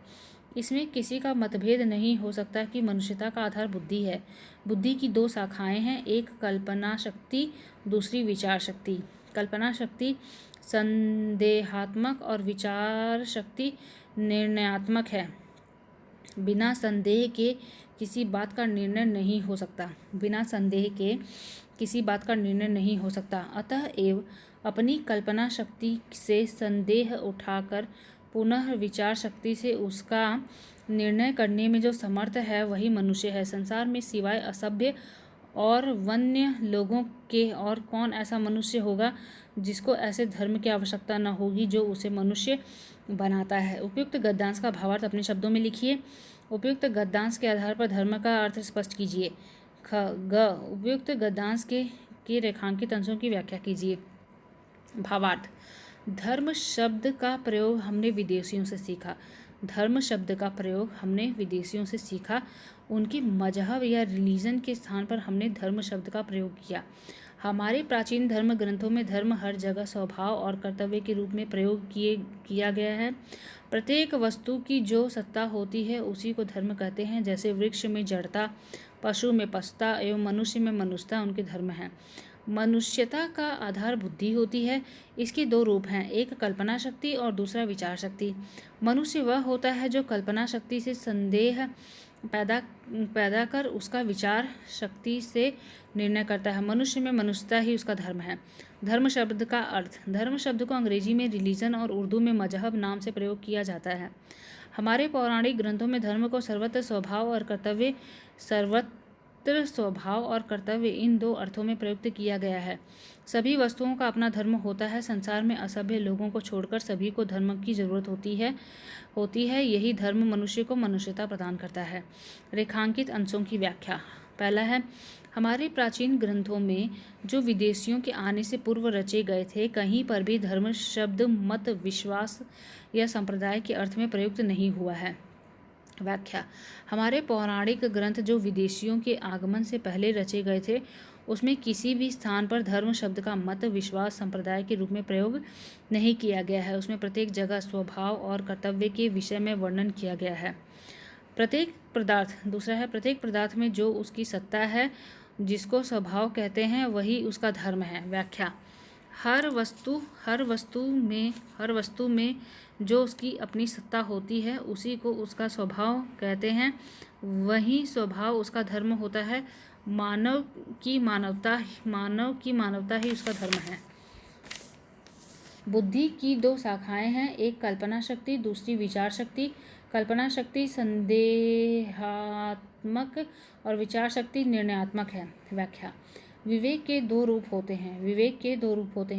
इसमें किसी का मतभेद नहीं हो सकता कि मनुष्यता का आधार बुद्धि है। बुद्धि की दो शाखाएं हैं, एक कल्पना शक्ति, दूसरी विचार शक्ति। कल्पना शक्ति संदेहात्मक और विचार शक्ति निर्णयात्मक है। बिना संदेह के किसी बात का निर्णय नहीं हो सकता। बिना संदेह के किसी बात का निर्णय नहीं हो सकता। अतएव अपनी कल्पना शक्ति से संदेह उठाकर पुनः विचार शक्ति से उसका निर्णय करने में जो समर्थ है, वही मनुष्य है। संसार में सिवाय असभ्य और वन्य लोगों के और कौन ऐसा मनुष्य होगा जिसको ऐसे धर्म की आवश्यकता न होगी जो उसे मनुष्य बनाता है। उपयुक्त गद्यांश का भावार्थ अपने शब्दों में लिखिए। उपयुक्त गद्यांश के आधार पर धर्म का अर्थ स्पष्ट कीजिए। उपयुक्त गद्यांश के रेखांकित अंशों की व्याख्या कीजिए। भावार्थ। धर्म शब्द का प्रयोग हमने विदेशियों से सीखा। धर्म शब्द का प्रयोग हमने विदेशियों से सीखा। उनके मजहब या रिलीजन के स्थान पर हमने धर्म शब्द का प्रयोग किया। हमारे प्राचीन धर्म ग्रंथों में धर्म हर जगह स्वभाव और कर्तव्य के रूप में प्रयोग किया गया है। प्रत्येक वस्तु की जो सत्ता होती है उसी को धर्म कहते हैं। जैसे वृक्ष में जड़ता, पशु में पशुता एवं मनुष्य में मनुष्यता उनके धर्म हैं। मनुष्यता का आधार बुद्धि होती है। इसके दो रूप हैं, एक कल्पना शक्ति और दूसरा विचार शक्ति। मनुष्य वह होता है जो कल्पना शक्ति से संदेह पैदा कर उसका विचार शक्ति से निर्णय करता है। मनुष्य में मनुष्यता ही उसका धर्म है। धर्म शब्द का अर्थ। धर्म शब्द को अंग्रेजी में रिलीजन और उर्दू में मजहब नाम से प्रयोग किया जाता है। हमारे पौराणिक ग्रंथों में धर्म को सर्वत्र स्वभाव और कर्तव्य इन दो अर्थों में प्रयुक्त किया गया है। सभी वस्तुओं का अपना धर्म होता है। संसार में असभ्य लोगों को छोड़कर सभी को धर्म की जरूरत होती है। यही धर्म मनुष्य को मनुष्यता प्रदान करता है। रेखांकित अंशों की व्याख्या। पहला है, हमारे प्राचीन ग्रंथों में जो विदेशियों के आने से पूर्व रचे गए थे, कहीं पर भी धर्म शब्द मत, विश्वास या संप्रदाय के अर्थ में प्रयुक्त नहीं हुआ है। व्याख्या। हमारे पौराणिक ग्रंथ जो विदेशियों के आगमन से पहले रचे गए थे, उसमें किसी भी स्थान पर धर्म शब्द का मत, विश्वास, संप्रदाय के रूप में प्रयोग नहीं किया गया है। उसमें प्रत्येक जगह स्वभाव और कर्तव्य के विषय में वर्णन किया गया है। प्रत्येक पदार्थ में जो उसकी सत्ता है, जिसको स्वभाव कहते हैं, वही उसका धर्म है। व्याख्या। हर वस्तु में जो उसकी अपनी सत्ता होती है, उसी को उसका स्वभाव कहते हैं। वही स्वभाव उसका धर्म होता है। मानव की मानवता ही उसका धर्म है। बुद्धि की दो शाखाएं हैं, एक कल्पना शक्ति, दूसरी विचार शक्ति। कल्पना शक्ति संदेहात्मक और विचार शक्ति निर्णयात्मक है। व्याख्या। विवेक के दो रूप होते हैं।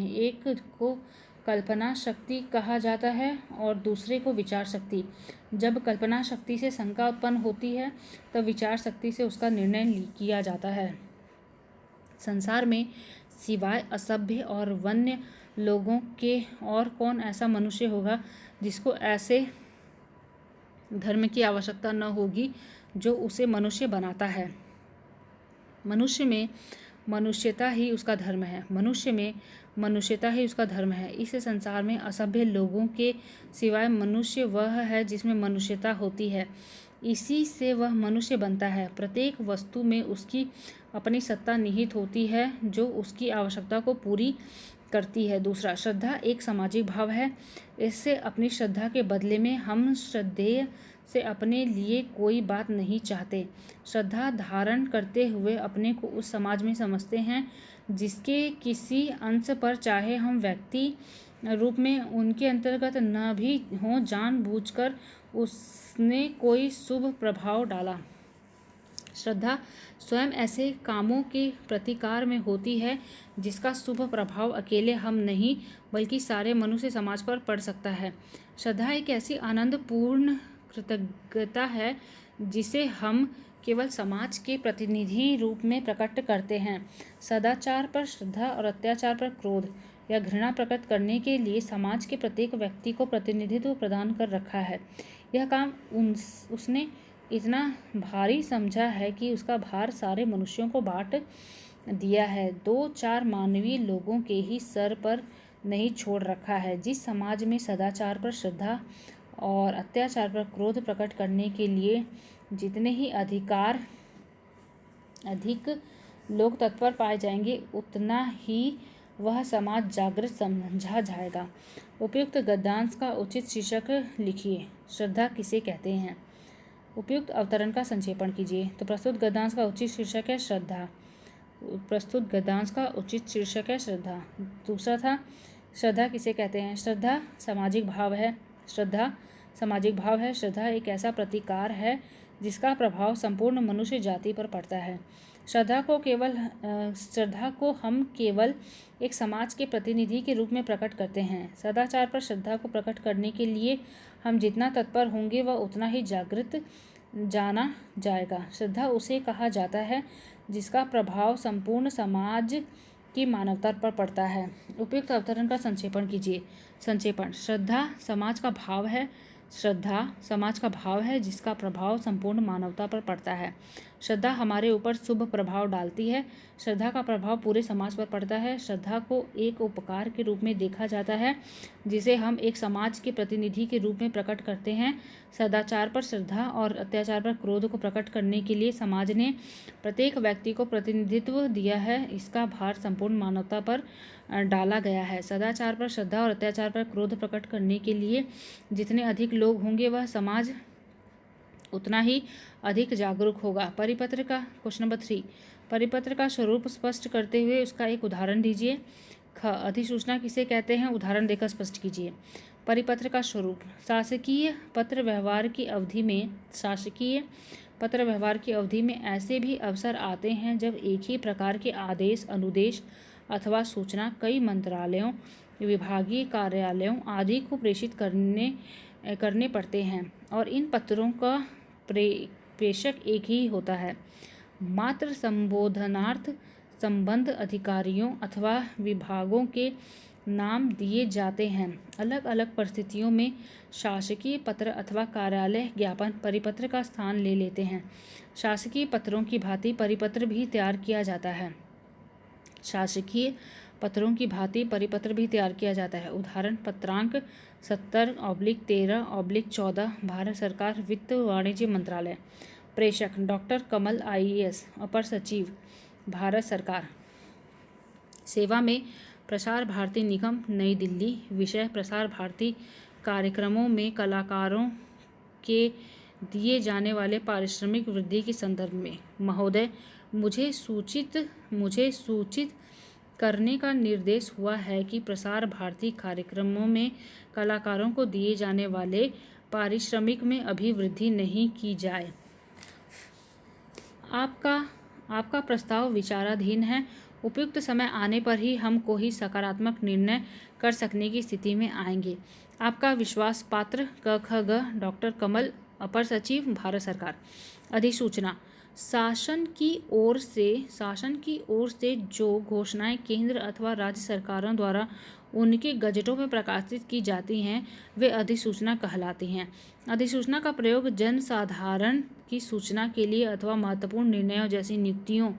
एक को कल्पना शक्ति कहा जाता है और दूसरे को विचार शक्ति। जब कल्पना शक्ति से शंका उत्पन्न होती है, तब विचार शक्ति से उसका निर्णय किया जाता है। संसार में सिवाय असभ्य और वन्य लोगों के और कौन ऐसा मनुष्य होगा जिसको ऐसे धर्म की आवश्यकता न होगी जो उसे मनुष्य बनाता है। मनुष्य में मनुष्यता ही उसका धर्म है। मनुष्य में मनुष्यता ही उसका धर्म है। इस संसार में असभ्य लोगों के सिवाय मनुष्य वह है जिसमें मनुष्यता होती है। इसी से वह मनुष्य बनता है। प्रत्येक वस्तु में उसकी अपनी सत्ता निहित होती है जो उसकी आवश्यकता को पूरी करती है। दूसरा, श्रद्धा एक सामाजिक भाव है। इससे अपनी श्रद्धा के बदले में हम श्रद्धेय से अपने लिए कोई बात नहीं चाहते। श्रद्धा धारण करते हुए अपने को उस समाज में समझते हैं जिसके किसी अंश पर, चाहे हम व्यक्ति रूप में उनके अंतर्गत न भी हों, जानबूझकर उसने कोई शुभ प्रभाव डाला। श्रद्धा स्वयं ऐसे कामों के प्रतिकार में होती है जिसका शुभ प्रभाव अकेले हम नहीं बल्कि सारे मनुष्य समाज पर पड़ सकता है। श्रद्धा एक ऐसी आनंदपूर्ण कृतज्ञता है जिसे हम केवल समाज के प्रतिनिधि रूप में प्रकट करते हैं। सदाचार पर श्रद्धा और अत्याचार पर क्रोध या घृणा प्रकट करने के लिए समाज के प्रत्येक व्यक्ति को प्रतिनिधित्व प्रदान कर रखा है। यह काम उसने इतना भारी समझा है कि उसका भार सारे मनुष्यों को बांट दिया है, 2-4 मानवीय लोगों के ही सर पर नहीं छोड़ रखा है। जिस समाज में सदाचार पर श्रद्धा और अत्याचार पर क्रोध प्रकट करने के लिए जितने ही अधिक लोग तत्पर पाए जाएंगे, उतना ही वह समाज जागृत समझा जाएगा। उपयुक्त गद्यांश का उचित शीर्षक लिखिए। श्रद्धा किसे कहते हैं? उपयुक्त अवतरण का संक्षेपण कीजिए। तो प्रस्तुत गद्यांश का उचित शीर्षक है श्रद्धा। प्रस्तुत गद्यांश का उचित शीर्षक है श्रद्धा। दूसरा था, श्रद्धा किसे कहते हैं? श्रद्धा सामाजिक भाव है। श्रद्धा सामाजिक भाव है। श्रद्धा एक ऐसा प्रतिकार है जिसका प्रभाव संपूर्ण मनुष्य जाति पर पड़ता है। श्रद्धा को हम केवल एक समाज के प्रतिनिधि के रूप में प्रकट करते हैं। सदाचार पर श्रद्धा को प्रकट करने के लिए हम जितना तत्पर होंगे वह उतना ही जागृत जाना जाएगा। श्रद्धा उसे कहा जाता है जिसका प्रभाव संपूर्ण समाज की मानवता पर पड़ता है। उपयुक्त अवतरण का संक्षेपण कीजिए। संक्षेपण: श्रद्धा समाज का भाव है। श्रद्धा समाज का भाव है जिसका प्रभाव संपूर्ण मानवता पर पड़ता है। श्रद्धा हमारे ऊपर शुभ प्रभाव डालती है। श्रद्धा का प्रभाव पूरे समाज पर पड़ता है। श्रद्धा को एक उपकार के रूप में देखा जाता है जिसे हम एक समाज के प्रतिनिधि के रूप में प्रकट करते हैं। सदाचार पर श्रद्धा और अत्याचार पर क्रोध को प्रकट करने के लिए समाज ने प्रत्येक व्यक्ति को प्रतिनिधित्व दिया है। इसका भार संपूर्ण मानवता पर डाला गया है। सदाचार पर श्रद्धा और अत्याचार पर क्रोध प्रकट करने के लिए जितने अधिक लोग होंगे वह समाज उतना ही अधिक जागरूक होगा। परिपत्र का क्वेश्चन नंबर 3, परिपत्र का स्वरूप स्पष्ट करते हुए उसका एक उदाहरण दीजिए। ख, अधिसूचना किसे कहते हैं? उदाहरण देकर स्पष्ट कीजिए। परिपत्र का स्वरूप: शासकीय पत्र व्यवहार की अवधि में ऐसे भी अवसर आते हैं जब एक ही प्रकार के आदेश, अनुदेश अथवा सूचना कई मंत्रालयों, विभागीय कार्यालयों आदि को प्रेषित करने पड़ते हैं और इन पत्रों का प्रेषक एक ही होता है। मात्र संबोधनार्थ संबंध अधिकारियों अथवा विभागों के नाम दिए जाते हैं। अलग अलग परिस्थितियों में शासकीय पत्र अथवा कार्यालय ज्ञापन परिपत्र का स्थान ले लेते हैं। शासकीय पत्रों की भांति परिपत्र भी तैयार किया जाता है। शासकीय पत्रों की भांति परिपत्र भी तैयार किया जाता है। उदाहरण: पत्रांक 70/13/14 भारत सरकार वित्त वाणिज्य मंत्रालय। प्रेषक: डॉक्टर कमल IAS, अपर सचिव, भारत सरकार। सेवा में प्रसार भारती निगम, नई दिल्ली। विषय: प्रसार भारती कार्यक्रमों में कलाकारों के दिए जाने वाले पारिश्रमिक वृद्धि के संदर्भ में। महोदय, मुझे सूचित करने का निर्देश हुआ है कि प्रसार भारती कार्यक्रमों में कलाकारों को दिए जाने वाले पारिश्रमिक में अभी वृद्धि नहीं की जाए। आपका प्रस्ताव विचाराधीन है। उपयुक्त समय आने पर ही हम कोई सकारात्मक निर्णय कर सकने की स्थिति में आएंगे। आपका विश्वास पात्र क ख ग डॉक्टर कमल, अपर सचिव, भारत सरकार। अधिसूचना: शासन की ओर से जो घोषणाएं केंद्र अथवा राज्य सरकारों द्वारा उनके गजटों में प्रकाशित की जाती हैं वे अधिसूचना कहलाती हैं। अधिसूचना का प्रयोग जनसाधारण की सूचना के लिए अथवा महत्वपूर्ण निर्णयों जैसी नियुक्तियों,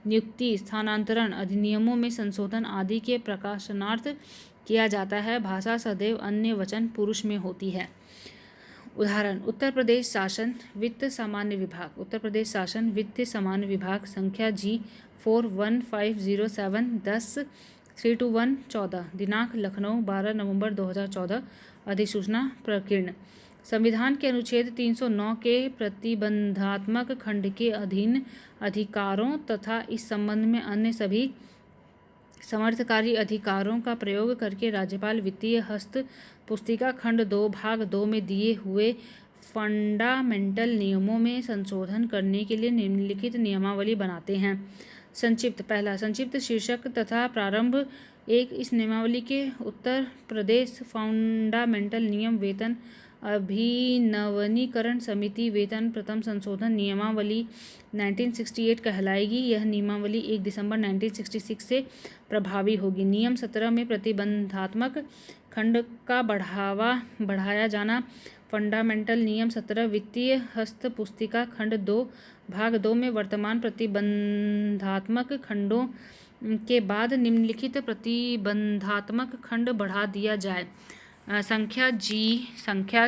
नियुक्ति, स्थानांतरण, अधिनियमों में संशोधन आदि के प्रकाशनार्थ किया जाता है। भाषा सदैव अन्य वचन पुरुष में होती है। उदाहरण: उत्तर प्रदेश शासन वित्त सामान्य विभाग। उत्तर प्रदेश शासन वित्त सामान्य विभाग, संख्या G41507 10-321-14, दिनांक लखनऊ 12 नवंबर 2014। अधिसूचना प्रकीर्ण। संविधान के अनुच्छेद 309 के प्रतिबंधात्मक खंड के अधीन अधिकारों तथा इस संबंध में अन्य सभी समर्थकारी अधिकारों का प्रयोग करके राज्यपाल वित्तीय हस्त पुस्तिका खंड 2 भाग 2 में दिए हुए फंडामेंटल नियमों में संशोधन करने के लिए निम्नलिखित नियमावली बनाते हैं। संक्षिप्त। पहला, संक्षिप्त शीर्षक तथा प्रारंभ। 1. इस नियमावली के उत्तर प्रदेश फंडामेंटल नियम वेतन अभिनवनीकरण समिति वेतन प्रथम संशोधन नियमावली 1968 कहलाएगी। यह नियमावली 1 दिसंबर 1966 से प्रभावी होगी। नियम 17 में प्रतिबंधात्मक खंड का बढ़ाया जाना। फंडामेंटल नियम 17 वित्तीय हस्त पुस्तिका खंड 2 भाग 2 में वर्तमान प्रतिबंधात्मक खंडों के बाद निम्नलिखित प्रतिबंधात्मक खंड बढ़ा दिया जाए। संख्या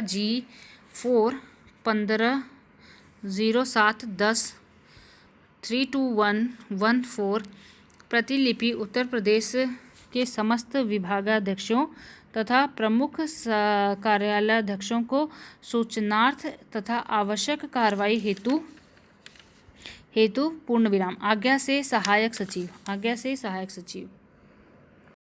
G4-1507-10-32114 प्रतिलिपि उत्तर प्रदेश के समस्त विभागाध्यक्षों तथा प्रमुख कार्यालयाध्यक्षों को सूचनार्थ तथा आवश्यक कार्रवाई हेतु पूर्ण विराम। आज्ञा से सहायक सचिव।